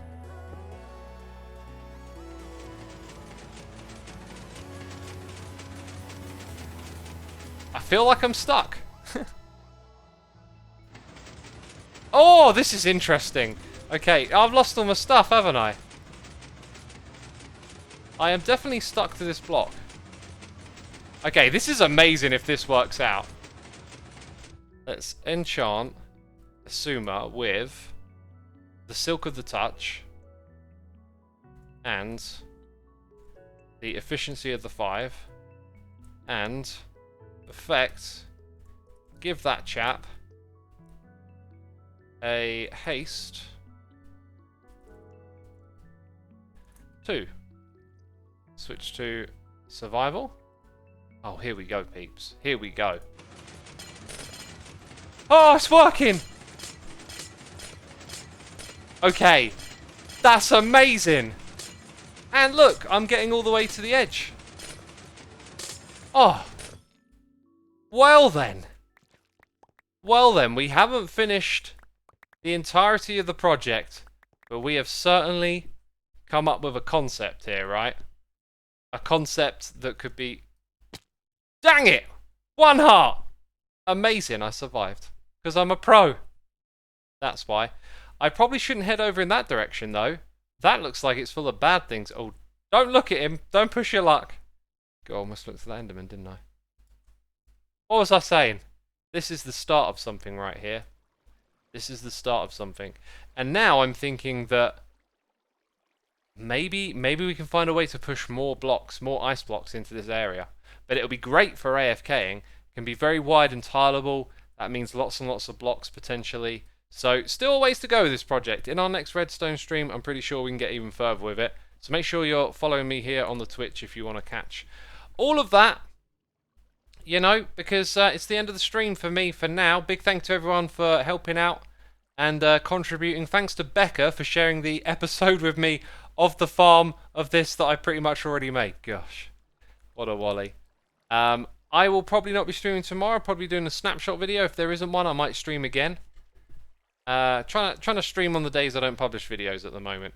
I feel like I'm stuck. Oh, this is interesting. Okay, I've lost all my stuff, haven't I? I am definitely stuck to this block. Okay, this is amazing if this works out. Let's enchant Xisuma with the Silk of the Touch and the Efficiency of the 5 and effect, give that chap a haste 2. Switch to survival. Oh, here we go, peeps. Here we go. Oh, it's working! Okay. That's amazing! And look, I'm getting all the way to the edge. Oh. Well then. Well then, we haven't finished the entirety of the project, but we have certainly come up with a concept here, right? A concept that could be... Dang it! 1 heart! Amazing, I survived. Because I'm a pro. That's why. I probably shouldn't head over in that direction, though. That looks like it's full of bad things. Oh, don't look at him. Don't push your luck. I almost looked at that Enderman, didn't I? What was I saying? This is the start of something right here. This is the start of something. And now I'm thinking that maybe we can find a way to push more blocks, more ice blocks into this area. But it'll be great for AFKing. It can be very wide and tileable. That means lots and lots of blocks potentially. So still a ways to go with this project. In our next Redstone stream, I'm pretty sure we can get even further with it. So make sure you're following me here on the Twitch if you want to catch all of that. You know, because it's the end of the stream for me for now. Big thank to everyone for helping out and contributing. Thanks to Becca for sharing the episode with me of the farm of this that I pretty much already made. Gosh, what a wally. I will probably not be streaming tomorrow. I'll probably be doing a snapshot video. If there isn't one, I might stream again. Trying to stream on the days I don't publish videos at the moment.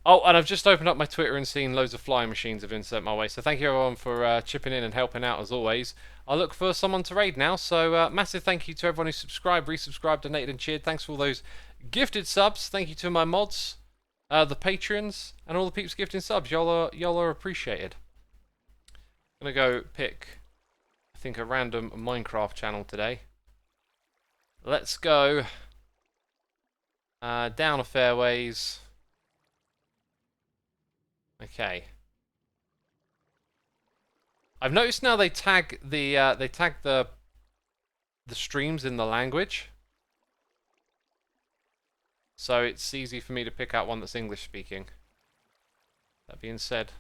Oh, and I've just opened up my Twitter and seen loads of flying machines have been sent my way. So thank you everyone for chipping in and helping out as always. I'll look for someone to raid now. So massive thank you to everyone who subscribed, resubscribed, donated and cheered. Thanks for all those gifted subs. Thank you to my mods, the patrons, and all the peeps gifting subs. Y'all are appreciated. I'm gonna go pick, I think, a random Minecraft channel today. Let's go down a fairways. Okay. I've noticed now they tag the streams in the language, so it's easy for me to pick out one that's English speaking. That being said,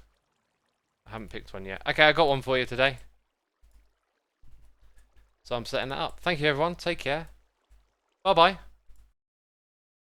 I haven't picked one yet. Okay, I got one for you today, so I'm setting that up. Thank you everyone. Take care. Bye bye.